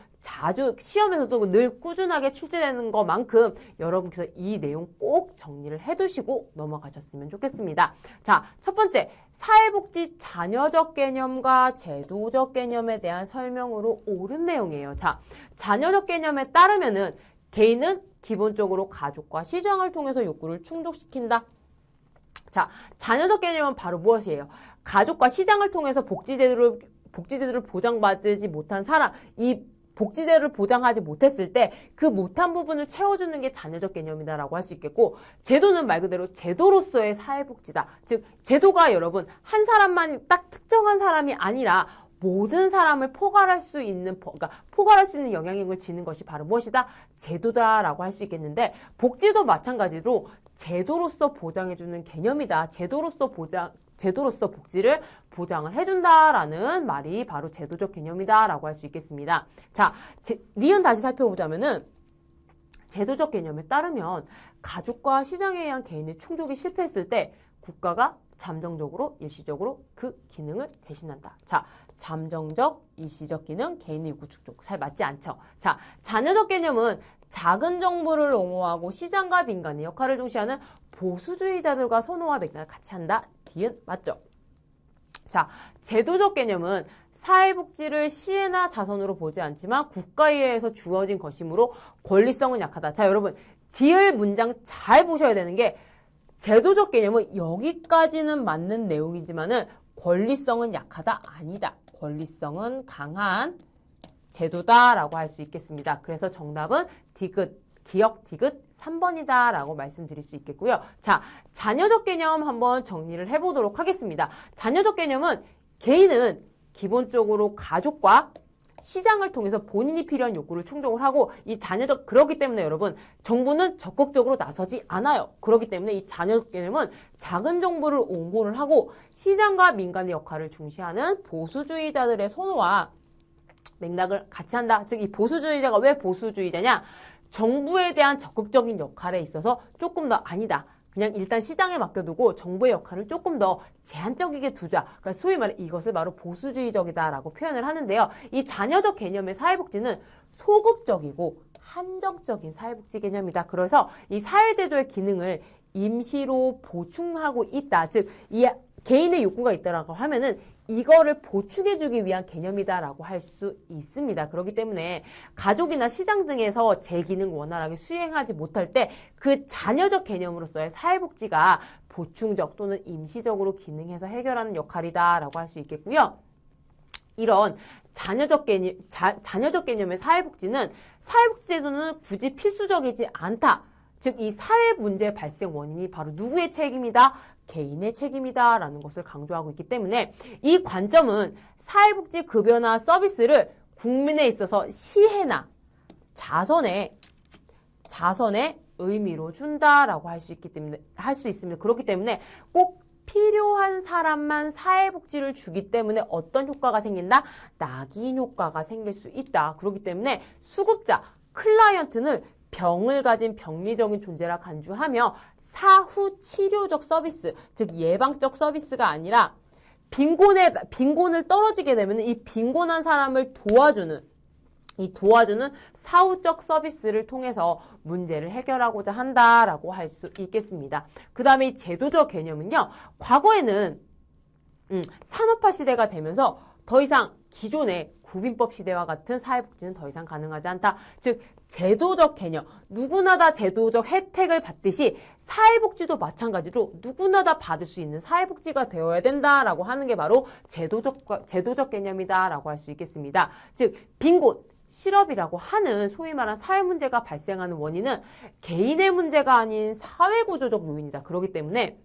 늘 꾸준하게 출제되는 것만큼 여러분께서 이 내용 꼭 정리를 해두시고 넘어가셨으면 좋겠습니다. 자, 첫 번째, 사회복지 자녀적 개념과 제도적 개념에 대한 설명으로 옳은 내용이에요. 자, 자녀적 개념에 따르면은 개인은 기본적으로 가족과 시장을 통해서 욕구를 충족시킨다. 자, 자녀적 개념은 바로 무엇이에요? 가족과 시장을 통해서 복지제도를 보장받지 못한 사람, 이 복지제도를 보장하지 못했을 때 그 못한 부분을 채워주는 게 자녀적 개념이다라고 할 수 있겠고, 제도는 말 그대로 제도로서의 사회복지다. 즉, 제도가 여러분 한 사람만 딱 특정한 사람이 아니라 모든 사람을 포괄할 수 있는 영향력을 지닌 것이 바로 무엇이다? 제도다라고 할 수 있겠는데, 복지도 마찬가지로 제도로서 보장해주는 개념이다. 제도로서 복지를 보장을 해준다라는 말이 바로 제도적 개념이다라고 할 수 있겠습니다. 자, 니은 다시 살펴보자면은 제도적 개념에 따르면 가족과 시장에 의한 개인의 충족이 실패했을 때 국가가 잠정적으로 일시적으로 그 기능을 대신한다. 자, 잠정적, 일시적 기능, 개인의 요구 충족. 잘 맞지 않죠? 자, 자녀적 개념은 작은 정부를 옹호하고 시장과 민간의 역할을 중시하는 보수주의자들과 선호와 맥락을 같이 한다. 디은 맞죠? 자, 제도적 개념은 사회복지를 시혜나 자선으로 보지 않지만 국가에 의해서 주어진 것이므로 권리성은 약하다. 자, 여러분, 디을 문장 잘 보셔야 되는 게 제도적 개념은 여기까지는 맞는 내용이지만은 권리성은 약하다? 아니다. 권리성은 강한 제도다라고 할 수 있겠습니다. 그래서 정답은 기억 디귿 3번이다라고 말씀드릴 수 있겠고요. 자, 자녀적 개념 한번 정리를 해보도록 하겠습니다. 자녀적 개념은 개인은 기본적으로 가족과 시장을 통해서 본인이 필요한 욕구를 충족을 하고 이 자녀적 그렇기 때문에 여러분 정부는 적극적으로 나서지 않아요. 그렇기 때문에 이 자녀적 개념은 작은 정부를 옹호를 하고 시장과 민간의 역할을 중시하는 보수주의자들의 선호와 맥락을 같이 한다. 즉 이 보수주의자가 왜 보수주의자냐? 정부에 대한 적극적인 역할에 있어서 조금 더 아니다. 그냥 일단 시장에 맡겨두고 정부의 역할을 조금 더 제한적이게 두자. 그러니까 소위 말해 이것을 바로 보수주의적이다라고 표현을 하는데요. 이 자녀적 개념의 사회복지는 소극적이고 한정적인 사회복지 개념이다. 그래서 이 사회제도의 기능을 임시로 보충하고 있다. 즉, 이 개인의 욕구가 있다라고 하면은 이거를 보충해주기 위한 개념이다라고 할 수 있습니다. 그렇기 때문에 가족이나 시장 등에서 제 기능 원활하게 수행하지 못할 때 그 자녀적 개념으로서의 사회복지가 보충적 또는 임시적으로 기능해서 해결하는 역할이다라고 할 수 있겠고요. 이런 자녀적 개념의 사회복지는 사회복지제도는 굳이 필수적이지 않다. 즉, 이 사회 문제 발생 원인이 바로 누구의 책임이다? 개인의 책임이다. 라는 것을 강조하고 있기 때문에 이 관점은 사회복지 급여나 서비스를 국민에 있어서 시혜나 자선의 의미로 준다라고 할 수 있습니다. 그렇기 때문에 꼭 필요한 사람만 사회복지를 주기 때문에 어떤 효과가 생긴다? 낙인 효과가 생길 수 있다. 그렇기 때문에 수급자, 클라이언트는 병을 가진 병리적인 존재라 간주하며 사후 치료적 서비스, 즉 예방적 서비스가 아니라 빈곤을 떨어지게 되면 이 빈곤한 사람을 도와주는 사후적 서비스를 통해서 문제를 해결하고자 한다라고 할 수 있겠습니다. 그 다음에 이 제도적 개념은요. 과거에는 산업화 시대가 되면서 더 이상 기존의 구빈법 시대와 같은 사회복지는 더 이상 가능하지 않다. 즉 제도적 개념, 누구나 다 제도적 혜택을 받듯이 사회복지도 마찬가지로 누구나 다 받을 수 있는 사회복지가 되어야 된다라고 하는 게 바로 제도적 개념이다라고 할 수 있겠습니다. 즉 빈곤, 실업이라고 하는 소위 말하는 사회 문제가 발생하는 원인은 개인의 문제가 아닌 사회구조적 요인이다. 그렇기 때문에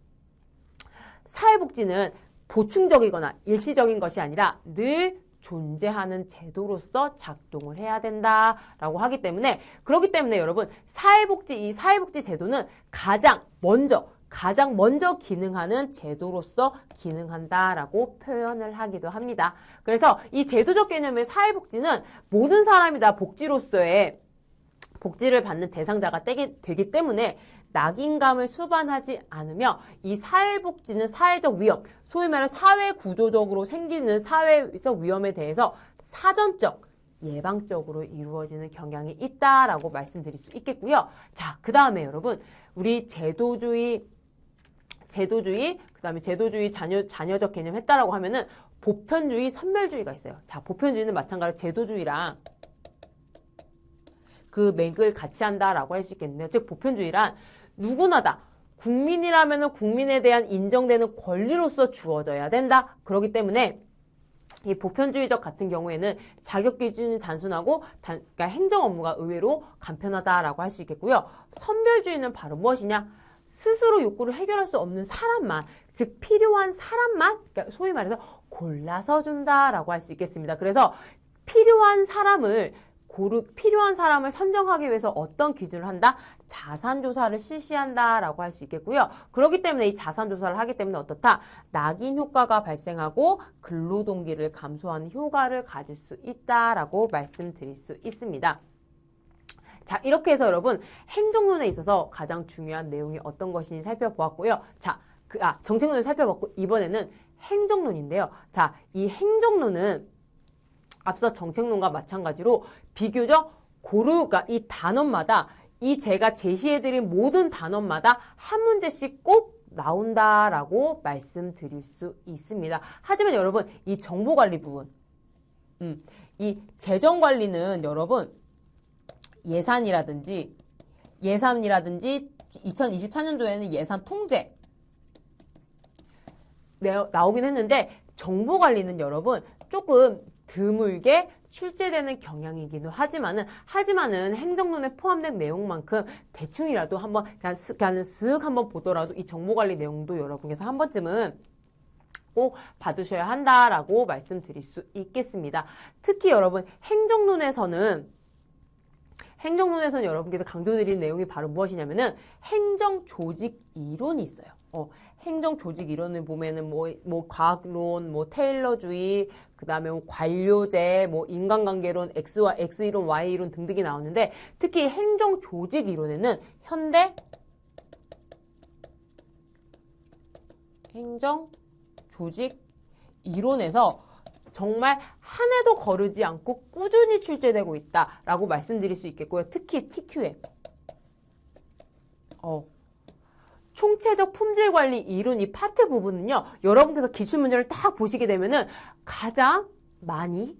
사회복지는 보충적이거나 일시적인 것이 아니라 늘 존재하는 제도로서 작동을 해야 된다라고 하기 때문에 그렇기 때문에 여러분 이 사회복지 제도는 가장 먼저 기능하는 제도로서 기능한다라고 표현을 하기도 합니다. 그래서 이 제도적 개념의 사회복지는 모든 사람이 다 복지로서의 복지를 받는 대상자가 되기 때문에 낙인감을 수반하지 않으며 이 사회복지는 사회적 위험, 소위 말하는 사회구조적으로 생기는 사회적 위험에 대해서 사전적, 예방적으로 이루어지는 경향이 있다라고 말씀드릴 수 있겠고요. 자, 그 다음에 여러분 우리 제도주의 그 다음에 제도주의 자녀적 개념 했다라고 하면은 보편주의, 선멸주의가 있어요. 자, 보편주의는 마찬가지로 제도주의랑 그 맥을 같이 한다라고 할 수 있겠는데요. 즉 보편주의란 누구나 다 국민이라면 국민에 대한 인정되는 권리로서 주어져야 된다. 그렇기 때문에 이 보편주의적 같은 경우에는 자격 기준이 단순하고 그러니까 행정 업무가 의외로 간편하다라고 할 수 있겠고요. 선별주의는 바로 무엇이냐? 스스로 욕구를 해결할 수 없는 사람만, 즉 필요한 사람만, 그러니까 소위 말해서 골라서 준다라고 할 수 있겠습니다. 그래서 필요한 사람을 선정하기 위해서 어떤 기준을 한다? 자산조사를 실시한다라고 할 수 있겠고요. 그렇기 때문에 이 자산조사를 하기 때문에 어떻다? 낙인 효과가 발생하고 근로동기를 감소하는 효과를 가질 수 있다라고 말씀드릴 수 있습니다. 자, 이렇게 해서 여러분 행정론에 있어서 가장 중요한 내용이 어떤 것인지 살펴보았고요. 자, 정책론을 살펴봤고 이번에는 행정론인데요. 자, 이 행정론은 앞서 정책론과 마찬가지로 비교적 그러니까 이 단원마다 제가 제시해드린 모든 단원마다 한 문제씩 꼭 나온다라고 말씀드릴 수 있습니다. 하지만 여러분 이 정보관리 부분, 이 재정관리는 여러분 예산이라든지 2024년도에는 예산 통제 나오긴 했는데 정보관리는 여러분 조금 드물게 출제되는 경향이기는 하지만은 행정론에 포함된 내용만큼 대충이라도 한번 그냥 쓱 한번 보더라도 이 정보관리 내용도 여러분께서 한 번쯤은 꼭 봐두셔야 한다라고 말씀드릴 수 있겠습니다. 특히 여러분 행정론에서는 여러분께서 강조드린 내용이 바로 무엇이냐면은 행정조직 이론이 있어요. 행정조직 이론을 보면은 뭐 과학론, 뭐 테일러주의, 그 다음에 뭐 관료제, 뭐 인간관계론, X와 X이론, Y이론 등등이 나오는데 특히 행정조직 이론에는 현대 행정조직 이론에서 정말 한 해도 거르지 않고 꾸준히 출제되고 있다라고 말씀드릴 수 있겠고요. 특히 TQM. 총체적 품질관리 이론 이 파트 부분은요. 여러분께서 기출문제를 딱 보시게 되면은 가장 많은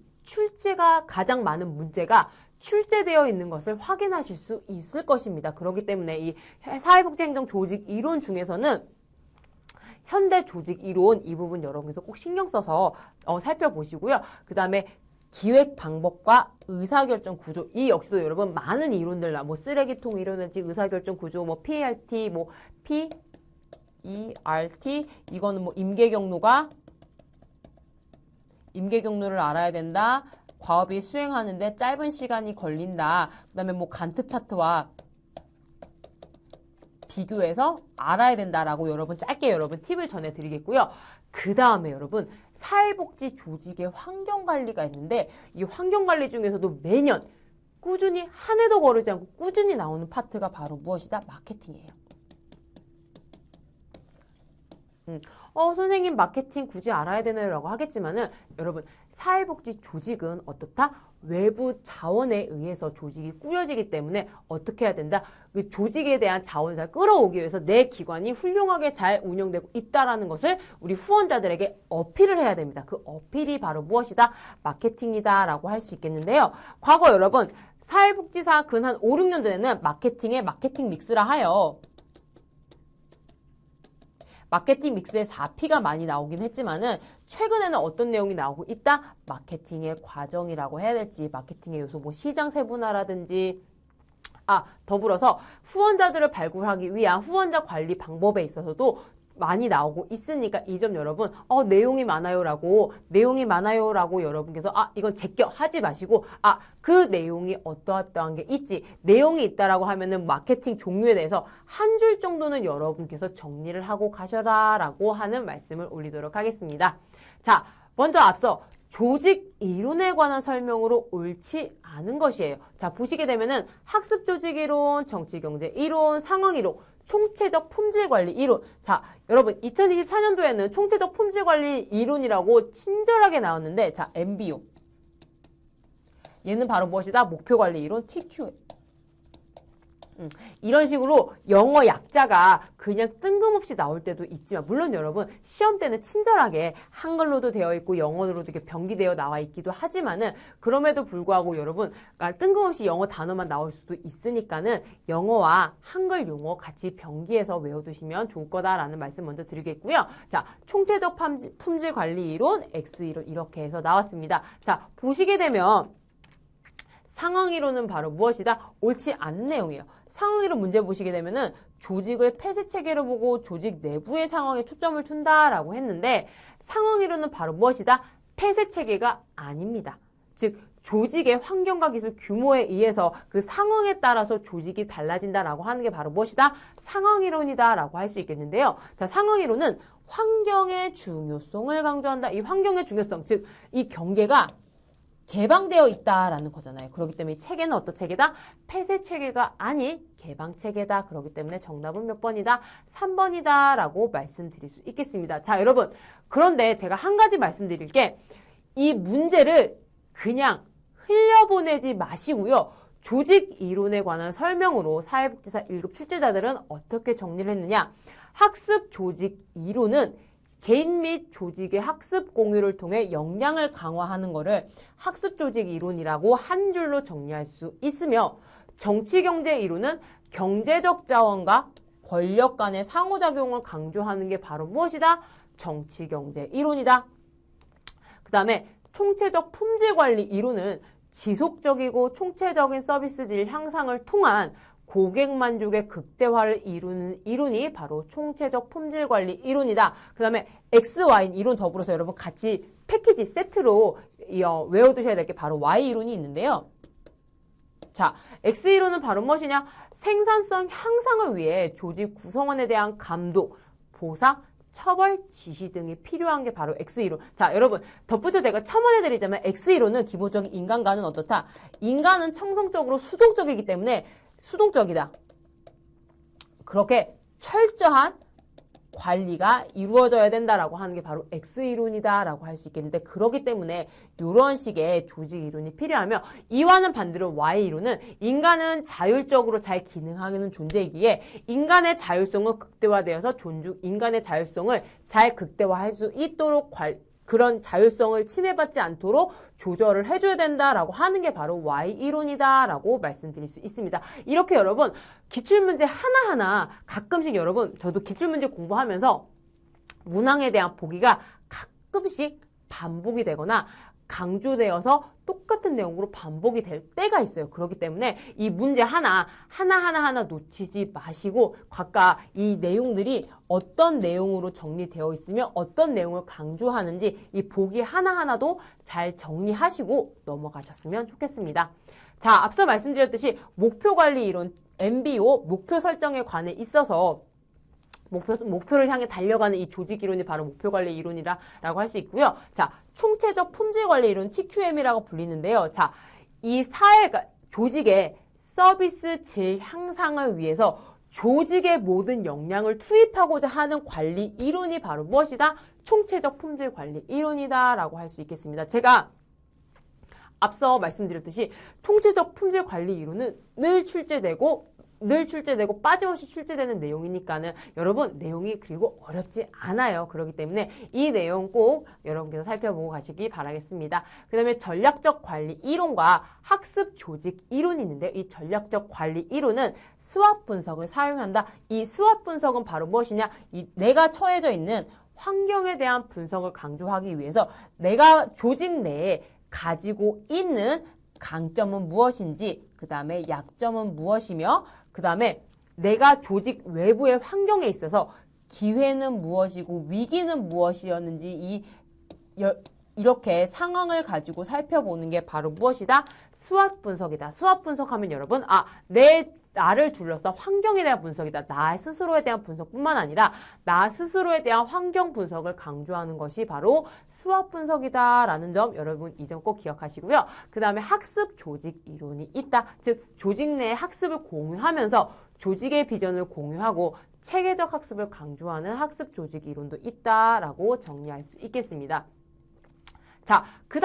문제가 출제되어 있는 것을 확인하실 수 있을 것입니다. 그렇기 때문에 이 사회복지행정조직 이론 중에서는 현대조직 이론 이 부분 여러분께서 꼭 신경 써서 살펴보시고요. 그 다음에 기획 방법과 의사결정 구조 이 역시도 여러분 많은 이론들 뭐 쓰레기통 이론이든지 의사결정 구조 뭐 PERT 뭐 PERT 이거는 뭐 임계 경로를 알아야 된다. 과업이 수행하는데 짧은 시간이 걸린다. 그 다음에 뭐 간트 차트와 비교해서 알아야 된다라고 여러분 짧게 팁을 전해드리겠고요. 그 다음에 여러분 사회복지 조직의 환경관리가 있는데 이 환경관리 중에서도 매년 꾸준히 한 해도 거르지 않고 꾸준히 나오는 파트가 바로 무엇이다? 마케팅이에요. 선생님 마케팅 굳이 알아야 되나요? 라고 하겠지만은 여러분 사회복지 조직은 어떻다? 외부 자원에 의해서 조직이 꾸려지기 때문에 어떻게 해야 된다? 그 조직에 대한 자원을 잘 끌어오기 위해서 내 기관이 훌륭하게 잘 운영되고 있다라는 것을 우리 후원자들에게 어필을 해야 됩니다. 그 어필이 바로 무엇이다? 마케팅이다 라고 할 수 있겠는데요. 과거 여러분 사회복지사 근 한 5, 6년 전에는 마케팅에 마케팅 믹스라 하여 마케팅 믹스의 4P가 많이 나오긴 했지만은 최근에는 어떤 내용이 나오고 있다? 마케팅의 과정이라고 해야 될지 마케팅의 요소 뭐 시장 세분화라든지 더불어서 후원자들을 발굴하기 위한 후원자 관리 방법에 있어서도 많이 나오고 있으니까 이 점 여러분 내용이 많아요라고 여러분께서 이건 제껴 하지 마시고 그 내용이 어떠한 게 있지 내용이 있다라고 하면은 마케팅 종류에 대해서 한 줄 정도는 여러분께서 정리를 하고 가셔라라고 하는 말씀을 올리도록 하겠습니다. 자, 먼저 앞서 조직 이론에 관한 설명으로 옳지 않은 것이에요. 자, 보시게 되면은 학습 조직 이론, 정치 경제 이론, 상황 이론 총체적 품질관리 이론. 자, 여러분 2024년도에는 총체적 품질관리 이론이라고 친절하게 나왔는데 자, MBO. 얘는 바로 무엇이다? 목표관리 이론 TQM. 이런 식으로 영어 약자가 그냥 뜬금없이 나올 때도 있지만 물론 여러분 시험 때는 친절하게 한글로도 되어 있고 영어로도 이렇게 병기되어 나와 있기도 하지만은 그럼에도 불구하고 여러분 뜬금없이 영어 단어만 나올 수도 있으니까는 영어와 한글 용어 같이 병기해서 외워두시면 좋을 거다라는 말씀 먼저 드리겠고요. 자, 총체적 품질 관리 이론, X 이론 이렇게 해서 나왔습니다. 자, 보시게 되면 상황이론은 바로 무엇이다? 옳지 않은 내용이에요. 상황이론 문제 보시게 되면은 조직을 폐쇄 체계로 보고 조직 내부의 상황에 초점을 둔다라고 했는데 상황이론은 바로 무엇이다? 폐쇄 체계가 아닙니다. 즉 조직의 환경과 기술 규모에 의해서 그 상황에 따라서 조직이 달라진다라고 하는 게 바로 무엇이다? 상황이론이다라고 할 수 있겠는데요. 자, 상황이론은 환경의 중요성을 강조한다. 이 환경의 중요성, 즉 이 경계가 개방되어 있다라는 거잖아요. 그렇기 때문에 이 체계는 어떤 체계다? 폐쇄 체계가 아닌 개방 체계다. 그렇기 때문에 정답은 몇 번이다? 3번이다 라고 말씀드릴 수 있겠습니다. 자, 여러분 그런데 제가 한 가지 말씀드릴 게 이 문제를 그냥 흘려보내지 마시고요. 조직 이론에 관한 설명으로 사회복지사 1급 출제자들은 어떻게 정리를 했느냐? 학습 조직 이론은 개인 및 조직의 학습 공유를 통해 역량을 강화하는 것을 학습 조직 이론이라고 한 줄로 정리할 수 있으며 정치 경제 이론은 경제적 자원과 권력 간의 상호작용을 강조하는 게 바로 무엇이다? 정치 경제 이론이다. 그 다음에 총체적 품질 관리 이론은 지속적이고 총체적인 서비스 질 향상을 통한 고객 만족의 극대화를 이루는 이론이 바로 총체적 품질 관리 이론이다. 그 다음에 X, Y 이론 더불어서 여러분 같이 패키지 세트로 외워두셔야 될 게 바로 Y 이론이 있는데요. 자, X 이론은 바로 무엇이냐? 생산성 향상을 위해 조직 구성원에 대한 감독, 보상, 처벌, 지시 등이 필요한 게 바로 X이론. 자, 여러분 덧붙여 제가 첨언해드리자면 X이론은 기본적인 인간과는 어떻다? 인간은 청성적으로 수동적이기 때문에 수동적이다. 그렇게 철저한 관리가 이루어져야 된다라고 하는 게 바로 X이론이다라고 할 수 있겠는데 그렇기 때문에 이런 식의 조직 이론이 필요하며 이와는 반대로 Y이론은 인간은 자율적으로 잘 기능하는 존재이기에 인간의 자율성은 극대화되어서 인간의 자율성을 잘 극대화할 수 있도록 그런 자율성을 침해받지 않도록 조절을 해줘야 된다라고 하는 게 바로 Y이론이다라고 말씀드릴 수 있습니다. 이렇게 여러분 기출문제 하나하나 가끔씩 여러분 저도 기출문제 공부하면서 문항에 대한 보기가 가끔씩 반복이 되거나 강조되어서 똑같은 내용으로 반복이 될 때가 있어요. 그렇기 때문에 이 문제 하나하나 놓치지 마시고 각각 이 내용들이 어떤 내용으로 정리되어 있으며 어떤 내용을 강조하는지 이 보기 하나하나도 잘 정리하시고 넘어가셨으면 좋겠습니다. 자, 앞서 말씀드렸듯이 목표관리 이론, MBO, 목표 설정에 관해 있어서 목표를 향해 달려가는 이 조직 이론이 바로 목표관리 이론이라고 할 수 있고요. 자, 총체적 품질관리 이론, TQM이라고 불리는데요. 자, 이 조직의 서비스 질 향상을 위해서 조직의 모든 역량을 투입하고자 하는 관리 이론이 바로 무엇이다? 총체적 품질관리 이론이다라고 할 수 있겠습니다. 제가 앞서 말씀드렸듯이 총체적 품질관리 이론은 늘 출제되고 빠짐없이 출제되는 내용이니까는 여러분 내용이 그리고 어렵지 않아요. 그렇기 때문에 이 내용 꼭 여러분께서 살펴보고 가시기 바라겠습니다. 그 다음에 전략적 관리 이론과 학습 조직 이론이 있는데 이 전략적 관리 이론은 스왑 분석을 사용한다. 이 스왑 분석은 바로 무엇이냐? 내가 처해져 있는 환경에 대한 분석을 강조하기 위해서 내가 조직 내에 가지고 있는 강점은 무엇인지, 그 다음에 약점은 무엇이며, 그 다음에 내가 조직 외부의 환경에 있어서 기회는 무엇이고 위기는 무엇이었는지 이렇게 상황을 가지고 살펴보는 게 바로 무엇이다? 스왑 분석이다. 스왑 분석하면 여러분, 나를 둘러싼 환경에 대한 분석이다. 나 스스로에 대한 분석뿐만 아니라 나 스스로에 대한 환경 분석을 강조하는 것이 바로 스왑 분석이다라는 점 여러분 이 점 꼭 기억하시고요. 그 다음에 학습 조직 이론이 있다. 즉 조직 내 학습을 공유하면서 조직의 비전을 공유하고 체계적 학습을 강조하는 학습 조직 이론도 있다라고 정리할 수 있겠습니다. 자, 그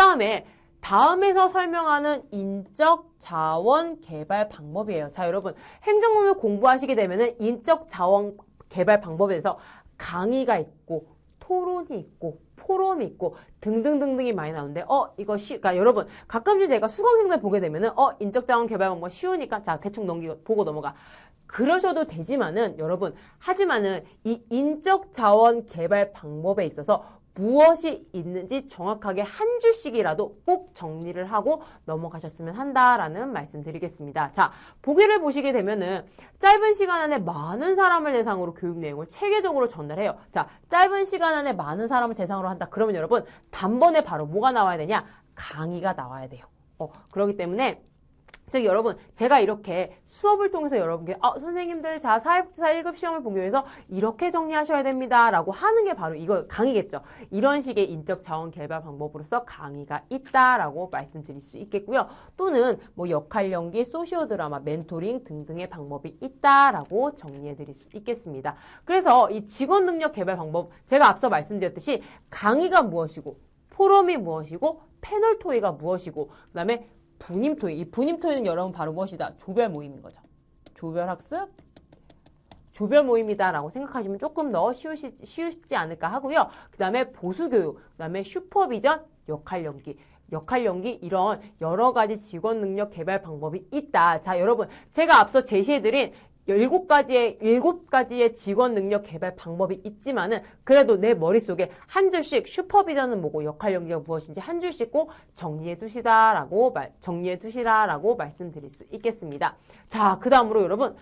다음에서 설명하는 인적 자원 개발 방법이에요. 자, 여러분 행정론을 공부하시게 되면은 인적 자원 개발 방법에 대해서 강의가 있고 토론이 있고 포럼이 있고 등등등등이 많이 나오는데 그러니까 여러분 가끔씩 제가 수강생들 보게 되면은 인적 자원 개발 방법 쉬우니까 자 대충 보고 넘어가. 그러셔도 되지만은 여러분 하지만은 이 인적 자원 개발 방법에 있어서 무엇이 있는지 정확하게 한 줄씩이라도 꼭 정리를 하고 넘어가셨으면 한다라는 말씀 드리겠습니다. 자, 보기를 보시게 되면은 짧은 시간 안에 많은 사람을 대상으로 교육 내용을 체계적으로 전달해요. 자, 짧은 시간 안에 많은 사람을 대상으로 한다. 그러면 여러분 단번에 바로 뭐가 나와야 되냐? 강의가 나와야 돼요. 그렇기 때문에 즉 여러분 제가 이렇게 수업을 통해서 여러분께 선생님들 자 사회복지사 1급 시험을 보기 위해서 이렇게 정리하셔야 됩니다 라고 하는 게 바로 이거 강의겠죠. 이런 식의 인적 자원 개발 방법으로서 강의가 있다라고 말씀드릴 수 있겠고요. 또는 뭐 역할 연기, 소시오 드라마, 멘토링 등등의 방법이 있다라고 정리해 드릴 수 있겠습니다. 그래서 이 직원 능력 개발 방법 제가 앞서 말씀드렸듯이 강의가 무엇이고 포럼이 무엇이고 패널 토의가 무엇이고 그 다음에 분임 토의. 이 분임 토의는 여러분 바로 무엇이다? 조별 모임인 거죠. 조별 학습, 조별 모임이다라고 생각하시면 조금 더 쉬우시지 않을까 하고요. 그 다음에 보수교육, 그 다음에 슈퍼비전, 역할 연기 이런 여러 가지 직원 능력 개발 방법이 있다. 자, 여러분 제가 앞서 제시해드린 일곱 가지의 직원 능력 개발 방법이 있지만은 그래도 내 머릿속에 한 줄씩 슈퍼비전은 뭐고 역할 연기가 무엇인지 한 줄씩 꼭 정리해 두시라라고 말씀드릴 수 있겠습니다. 자, 그다음으로 여러분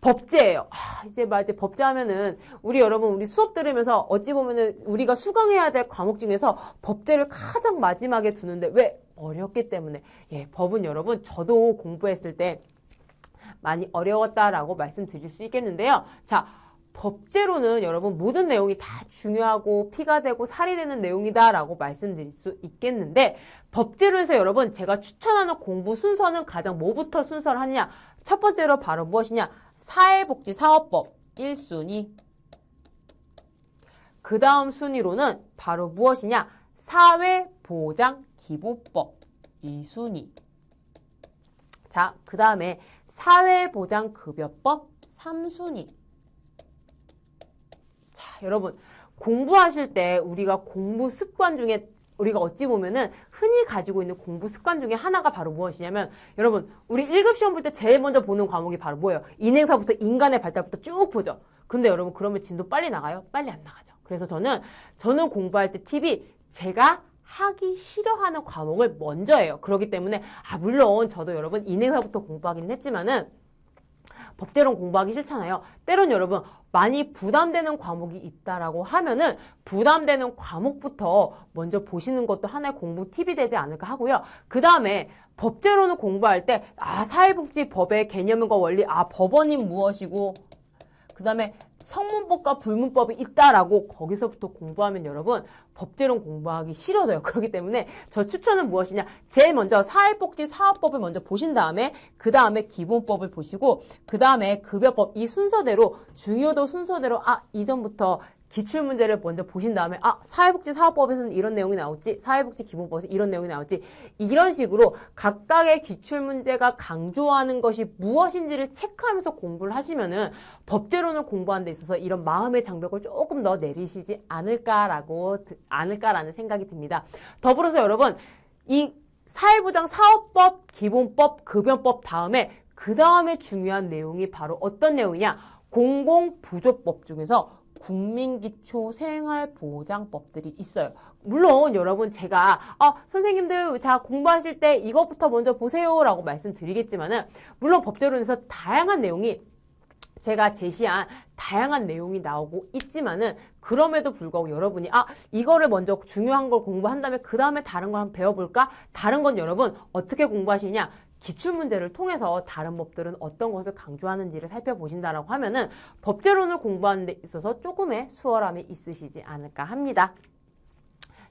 법제예요. 이제 법제 하면은 우리 수업 들으면서 어찌 보면은 우리가 수강해야 될 과목 중에서 법제를 가장 마지막에 두는데 왜? 어렵기 때문에. 예, 법은 여러분 저도 공부했을 때 많이 어려웠다라고 말씀드릴 수 있겠는데요. 자, 법제로는 여러분 모든 내용이 다 중요하고 피가 되고 살이 되는 내용이다라고 말씀드릴 수 있겠는데 법제로 해서 여러분 제가 추천하는 공부 순서는 가장 뭐부터 순서를 하느냐? 첫 번째로 바로 무엇이냐? 사회복지사업법 1순위. 그 다음 순위로는 바로 무엇이냐? 사회보장기본법 2순위. 자, 그 다음에 사회보장급여법 3순위. 자, 여러분 공부하실 때 우리가 공부 습관 중에 우리가 어찌 보면은 흔히 가지고 있는 공부 습관 중에 하나가 바로 무엇이냐면 여러분 우리 1급 시험 볼 때 제일 먼저 보는 과목이 바로 뭐예요? 인행사부터 인간의 발달부터 쭉 보죠. 근데 여러분 그러면 진도 빨리 나가요? 빨리 안 나가죠. 그래서 저는 공부할 때 팁이 제가 하기 싫어하는 과목을 먼저 해요. 그렇기 때문에 물론 저도 여러분 인행사부터 공부하긴 했지만은 법제론 공부하기 싫잖아요. 때론 여러분 많이 부담되는 과목이 있다라고 하면은 부담되는 과목부터 먼저 보시는 것도 하나의 공부 팁이 되지 않을까 하고요. 그 다음에 법제론을 공부할 때 사회복지법의 개념과 원리, 법원이 무엇이고 그 다음에 성문법과 불문법이 있다라고 거기서부터 공부하면 여러분 법제론 공부하기 싫어져요. 그렇기 때문에 저 추천은 무엇이냐? 제일 먼저 사회복지사업법을 먼저 보신 다음에 그 다음에 기본법을 보시고 그 다음에 급여법 이 순서대로 중요도 순서대로 이전부터 기출문제를 먼저 보신 다음에 사회복지사업법에서는 이런 내용이 나왔지 사회복지기본법에서 이런 내용이 나왔지 이런 식으로 각각의 기출문제가 강조하는 것이 무엇인지를 체크하면서 공부를 하시면은 법제론을 공부하는 데 있어서 이런 마음의 장벽을 조금 더 내리시지 않을까라는 생각이 듭니다. 더불어서 여러분 이 사회보장사업법, 기본법, 급여법 다음에 그 다음에 중요한 내용이 바로 어떤 내용이냐? 공공부조법 중에서 국민기초생활보장법들이 있어요. 물론 여러분 제가 선생님들 자 공부하실 때 이것부터 먼저 보세요 라고 말씀드리겠지만은 물론 법제론에서 다양한 내용이 제가 제시한 다양한 내용이 나오고 있지만은 그럼에도 불구하고 여러분이 이거를 먼저 중요한 걸 공부한 다음에 그 다음에 다른 걸 한번 배워볼까? 다른 건 여러분 어떻게 공부하시냐? 기출문제를 통해서 다른 법들은 어떤 것을 강조하는지를 살펴보신다라고 하면은 법제론을 공부하는 데 있어서 조금의 수월함이 있으시지 않을까 합니다.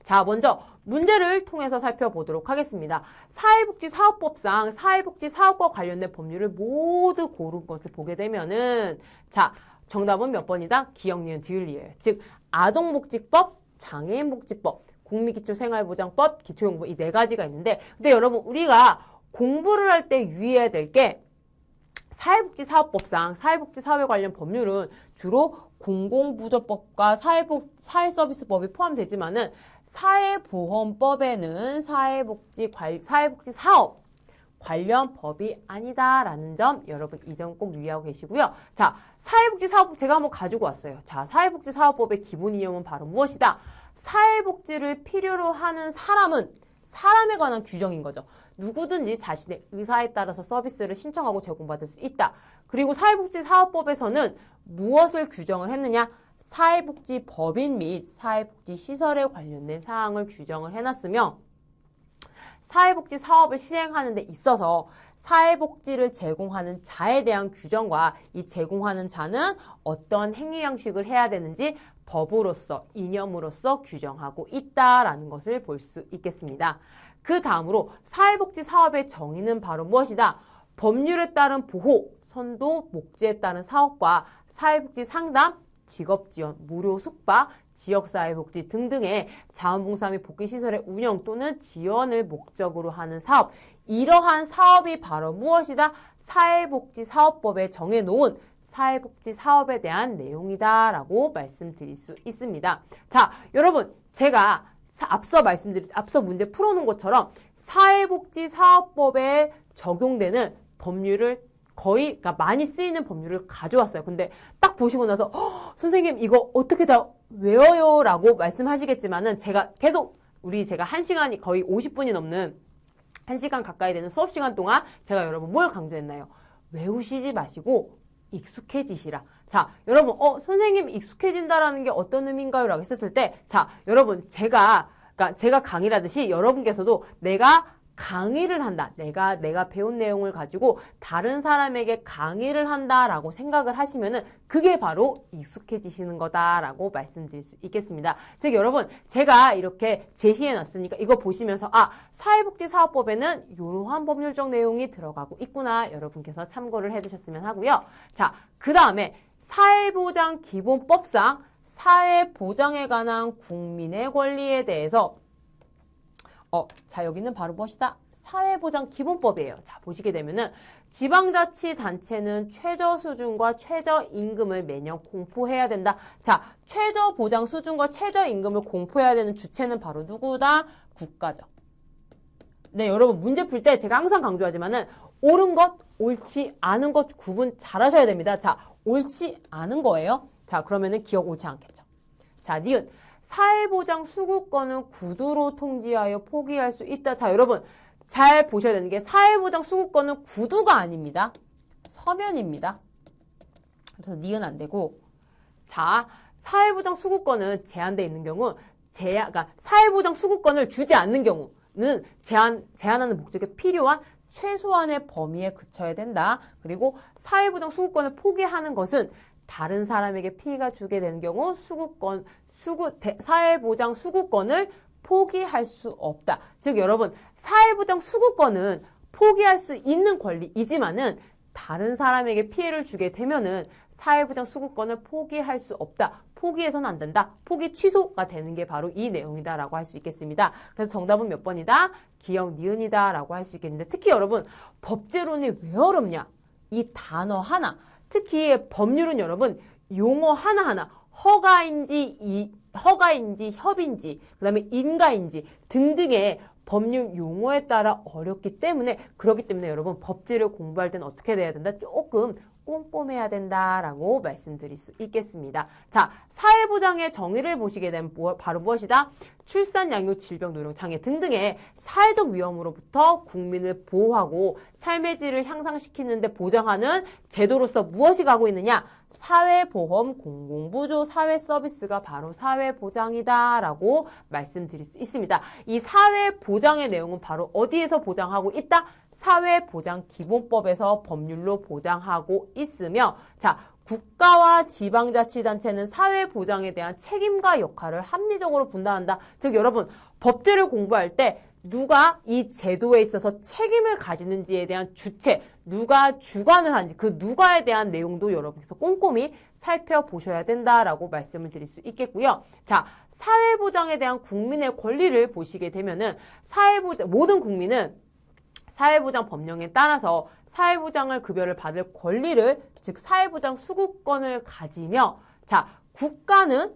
자, 먼저 문제를 통해서 살펴보도록 하겠습니다. 사회복지사업법상 사회복지사업과 관련된 법률을 모두 고른 것을 보게 되면은 자, 정답은 몇 번이다? 기역, 니은, 디귿이에요. 즉 아동복지법, 장애인복지법, 국민기초생활보장법, 기초용법 이 네 가지가 있는데 근데 여러분 우리가 공부를 할 때 유의해야 될 게 사회복지사업법상 사회복지사회 관련 법률은 주로 공공부조법과 사회서비스법이 포함되지만은 사회보험법에는 사회복지사업 관련 법이 아니다라는 점 여러분 이 점 꼭 유의하고 계시고요. 자, 사회복지사업법 제가 한번 가지고 왔어요. 자, 사회복지사업법의 기본 이념은 바로 무엇이다? 사회복지를 필요로 하는 사람에 관한 규정인 거죠. 누구든지 자신의 의사에 따라서 서비스를 신청하고 제공받을 수 있다. 그리고 사회복지사업법에서는 무엇을 규정을 했느냐? 사회복지법인 및 사회복지시설에 관련된 사항을 규정을 해놨으며 사회복지사업을 시행하는 데 있어서 사회복지를 제공하는 자에 대한 규정과 이 제공하는 자는 어떤 행위 양식을 해야 되는지 법으로서, 이념으로서 규정하고 있다라는 것을 볼 수 있겠습니다. 그 다음으로 사회복지사업의 정의는 바로 무엇이다? 법률에 따른 보호, 선도, 목지에 따른 사업과 사회복지 상담, 직업지원, 무료 숙박, 지역사회복지 등등의 자원봉사 및 복귀시설의 운영 또는 지원을 목적으로 하는 사업 이러한 사업이 바로 무엇이다? 사회복지사업법에 정해놓은 사회복지사업에 대한 내용이다라고 말씀드릴 수 있습니다. 자, 여러분 제가 앞서 문제 풀어놓은 것처럼 사회복지사업법에 적용되는 법률을 거의 그러니까 많이 쓰이는 법률을 가져왔어요. 근데 딱 보시고 나서 선생님 이거 어떻게 다 외워요? 라고 말씀하시겠지만은 제가 계속 제가 1시간이 거의 50분이 넘는 1시간 가까이 되는 수업 시간 동안 제가 여러분 뭘 강조했나요? 외우시지 마시고 익숙해지시라. 자, 여러분, 선생님 익숙해진다라는 게 어떤 의미인가요? 라고 했었을 때, 자, 여러분, 그러니까 제가 강의를 하듯이 여러분께서도 내가 강의를 한다. 내가 배운 내용을 가지고 다른 사람에게 강의를 한다라고 생각을 하시면은 그게 바로 익숙해지시는 거다라고 말씀드릴 수 있겠습니다. 즉 여러분 제가 이렇게 제시해 놨으니까 이거 보시면서 사회복지사업법에는 이러한 법률적 내용이 들어가고 있구나 여러분께서 참고를 해 두셨으면 하고요. 자, 그 다음에 사회보장기본법상 사회보장에 관한 국민의 권리에 대해서 자, 여기는 바로 무엇이다? 사회보장기본법이에요. 자, 보시게 되면은 지방자치단체는 최저수준과 최저임금을 매년 공포해야 된다. 자, 최저보장 수준과 최저임금을 공포해야 되는 주체는 바로 누구다? 국가죠. 네, 여러분 문제 풀 때 제가 항상 강조하지만은 옳은 것, 옳지 않은 것 구분 잘 하셔야 됩니다. 자, 옳지 않은 거예요. 자, 그러면은 기억 옳지 않겠죠. 자, 니은. 사회보장 수급권은 구두로 통지하여 포기할 수 있다. 자, 여러분 잘 보셔야 되는 게 사회보장 수급권은 구두가 아닙니다. 서면입니다. 그래서 니은 안 되고 자, 사회보장 수급권은 제한되어 있는 경우 그러니까 사회보장 수급권을 주지 않는 경우는 제한하는 목적에 필요한 최소한의 범위에 그쳐야 된다. 그리고 사회보장 수급권을 포기하는 것은 다른 사람에게 피해가 주게 되는 경우 사회보장 수급권을 포기할 수 없다. 즉 여러분 사회보장 수급권은 포기할 수 있는 권리이지만은 다른 사람에게 피해를 주게 되면은 사회보장 수급권을 포기할 수 없다. 포기해서는 안 된다. 포기 취소가 되는 게 바로 이 내용이다라고 할 수 있겠습니다. 그래서 정답은 몇 번이다? 기억 니은이다라고 할 수 있겠는데 특히 여러분 법제론이 왜 어렵냐? 이 단어 하나 특히 법률은 여러분 용어 하나하나 허가인지 협인지 그다음에 인가인지 등등의 법률 용어에 따라 어렵기 때문에 그렇기 때문에 여러분 법제를 공부할 때는 어떻게 돼야 된다? 조금 꼼꼼해야 된다라고 말씀드릴 수 있겠습니다. 자, 사회보장의 정의를 보시게 되면 바로 무엇이다? 출산, 양육, 질병, 노령, 장애 등등의 사회적 위험으로부터 국민을 보호하고 삶의 질을 향상시키는 데 보장하는 제도로서 무엇이 가고 있느냐? 사회보험, 공공부조, 사회서비스가 바로 사회보장이다 라고 말씀드릴 수 있습니다. 이 사회보장의 내용은 바로 어디에서 보장하고 있다? 사회보장기본법에서 법률로 보장하고 있으며 자, 국가와 지방자치단체는 사회보장에 대한 책임과 역할을 합리적으로 분담한다. 즉 여러분 법제를 공부할 때 누가 이 제도에 있어서 책임을 가지는지에 대한 주체, 누가 주관을 하는지 그 누가에 대한 내용도 여러분께서 꼼꼼히 살펴보셔야 된다라고 말씀을 드릴 수 있겠고요. 자, 사회보장에 대한 국민의 권리를 보시게 되면은 모든 국민은 사회보장 법령에 따라서 사회보장을 급여를 받을 권리를 즉 사회보장 수급권을 가지며 자, 국가는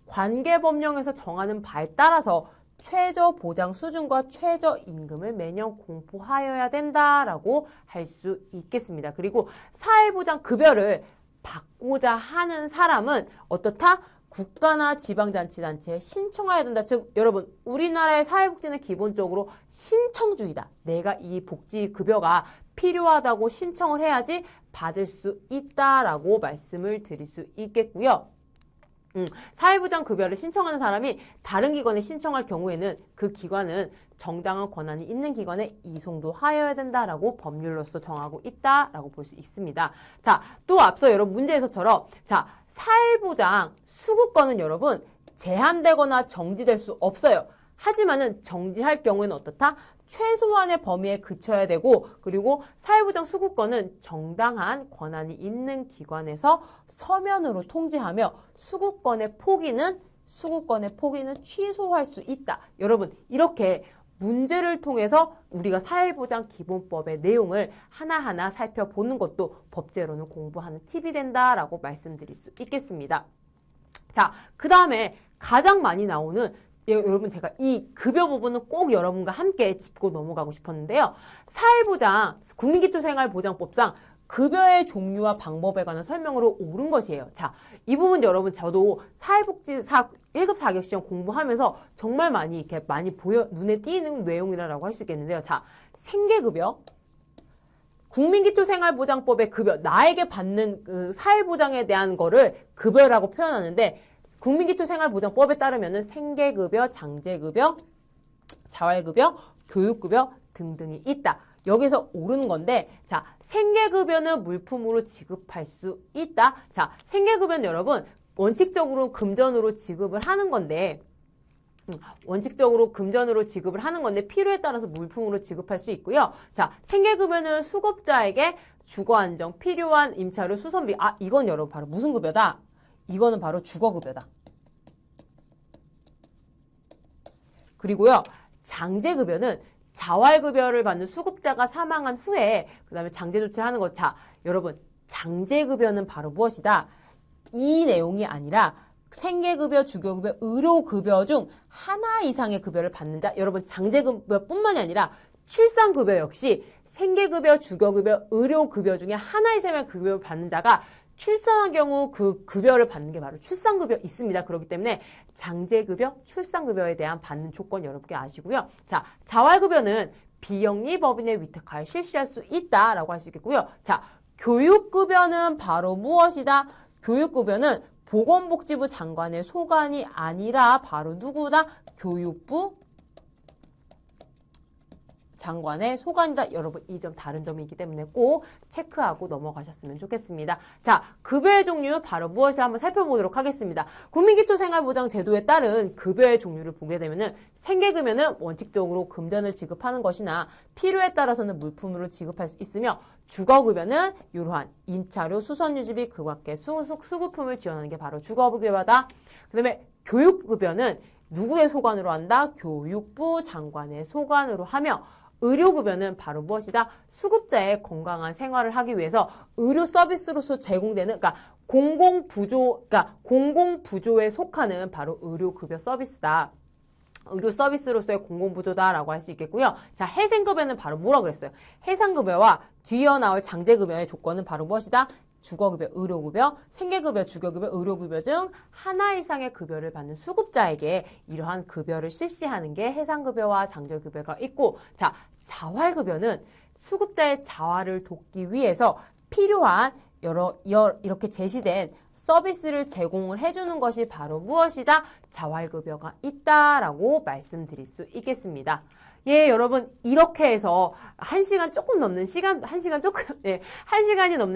관계법령에서 정하는 바에 따라서 최저보장 수준과 최저임금을 매년 공포하여야 된다라고 할 수 있겠습니다. 그리고 사회보장 급여를 받고자 하는 사람은 어떻다? 국가나 지방자치단체에 신청해야 된다. 즉 여러분 우리나라의 사회복지는 기본적으로 신청주의다. 내가 이 복지급여가 필요하다고 신청을 해야지 받을 수 있다라고 말씀을 드릴 수 있겠고요. 사회보장급여를 신청하는 사람이 다른 기관에 신청할 경우에는 그 기관은 정당한 권한이 있는 기관에 이송도 하여야 된다라고 법률로서 정하고 있다라고 볼 수 있습니다. 자, 또 앞서 여러분 문제에서처럼 자, 사회보장 수급권은 여러분 제한되거나 정지될 수 없어요. 하지만은 정지할 경우에는 어떻다? 최소한의 범위에 그쳐야 되고 그리고 사회보장 수급권은 정당한 권한이 있는 기관에서 서면으로 통지하며 수급권의 포기는 취소할 수 있다. 여러분 이렇게 문제를 통해서 우리가 사회보장기본법의 내용을 하나하나 살펴보는 것도 법제로는 공부하는 팁이 된다라고 말씀드릴 수 있겠습니다. 자, 그 다음에 가장 많이 나오는 여러분 제가 이 급여 부분은 꼭 여러분과 함께 짚고 넘어가고 싶었는데요. 사회보장, 국민기초생활보장법상 급여의 종류와 방법에 관한 설명으로 옳은 것이에요. 자, 이 부분 여러분 저도 사회복지사 1급 자격시험 공부하면서 정말 많이 이렇게 많이 눈에 띄는 내용이라고 할 수 있겠는데요. 자, 생계급여. 국민기초생활보장법의 급여, 나에게 받는 그 사회보장에 대한 거를 급여라고 표현하는데 국민기초생활보장법에 따르면은 생계급여, 장제급여, 자활급여, 교육급여 등등이 있다. 여기서 옳은 건데, 자, 생계급여는 물품으로 지급할 수 있다. 자, 생계급여는 여러분 원칙적으로 금전으로 지급을 하는 건데, 원칙적으로 금전으로 지급을 하는 건데 필요에 따라서 물품으로 지급할 수 있고요. 자, 생계급여는 수급자에게 주거안정, 필요한 임차료, 수선비. 아, 이건 여러분 바로 무슨 급여다? 이거는 바로 주거급여다. 그리고요, 장제급여는 자활급여를 받는 수급자가 사망한 후에 그 다음에 장제조치를 하는 것. 자, 여러분 장제급여는 바로 무엇이다? 이 내용이 아니라 생계급여, 주거급여, 의료급여 중 하나 이상의 급여를 받는 자. 여러분 장제급여뿐만이 아니라 출산급여 역시 생계급여, 주거급여, 의료급여 중에 하나 이상의 급여를 받는 자가 출산한 경우 그 급여를 받는 게 바로 출산급여 있습니다. 그렇기 때문에 장제급여, 출산급여에 대한 받는 조건 여러분께 아시고요. 자, 자활급여는 비영리 법인에 위탁하여 실시할 수 있다라고 할 수 있겠고요. 자, 교육급여는 바로 무엇이다? 교육급여는 보건복지부 장관의 소관이 아니라 바로 누구다? 교육부 장관의 소관이다. 여러분 이 점 다른 점이기 때문에 꼭 체크하고 넘어가셨으면 좋겠습니다. 자, 급여의 종류 바로 무엇이 한번 살펴보도록 하겠습니다. 국민기초생활보장제도에 따른 급여의 종류를 보게 되면은 생계급여는 원칙적으로 금전을 지급하는 것이나 필요에 따라서는 물품으로 지급할 수 있으며 주거급여는 이러한 임차료, 수선유지비, 그 밖의 수급품을 지원하는 게 바로 주거급여다. 그 다음에 교육급여는 누구의 소관으로 한다? 교육부 장관의 소관으로 하며 의료급여는 바로 무엇이다? 수급자의 건강한 생활을 하기 위해서 의료 서비스로서 제공되는, 그러니까 공공부조에 속하는 바로 의료급여 서비스다. 의료 서비스로서의 공공부조다라고 할 수 있겠고요. 자, 해생급여는 바로 뭐라 그랬어요? 해상급여와 뒤이어 나올 장제급여의 조건은 바로 무엇이다? 주거급여, 의료급여, 생계급여, 주거급여, 의료급여 중 하나 이상의 급여를 받는 수급자에게 이러한 급여를 실시하는 게 해상급여와 장제급여가 있고, 자, 자활급여는 수급자의 자활을 돕기 위해서 필요한 이렇게 제시된 서비스를 제공을 해주는 것이 바로 무엇이다? 자활급여가 있다라고 말씀드릴 수 있겠습니다. 예, 여러분, 이렇게 해서 1시간이 넘는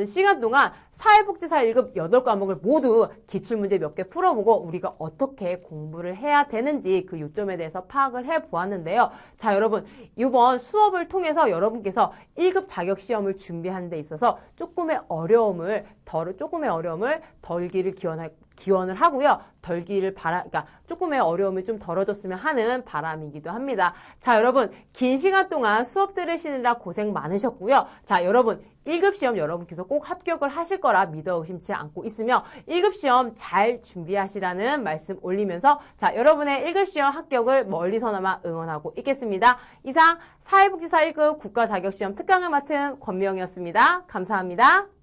시간 동안 사회복지사 1급 8과목을 모두 기출문제 몇 개 풀어보고 우리가 어떻게 공부를 해야 되는지 그 요점에 대해서 파악을 해보았는데요. 자, 여러분, 이번 수업을 통해서 여러분께서 1급 자격시험을 준비하는 데 있어서 조금의 어려움을 덜기를 기원을 하고요. 그러니까 조금의 어려움이 좀 덜어졌으면 하는 바람이기도 합니다. 자, 여러분, 긴 시간 동안 수업 들으시느라 고생 많으셨고요. 자, 여러분, 1급 시험 여러분께서 꼭 합격을 하실 거라 믿어 의심치 않고 있으며 1급 시험 잘 준비하시라는 말씀 올리면서 자, 여러분의 1급 시험 합격을 멀리서나마 응원하고 있겠습니다. 이상 사회복지사 1급 국가자격시험 특강을 맡은 권미영이었습니다. 감사합니다.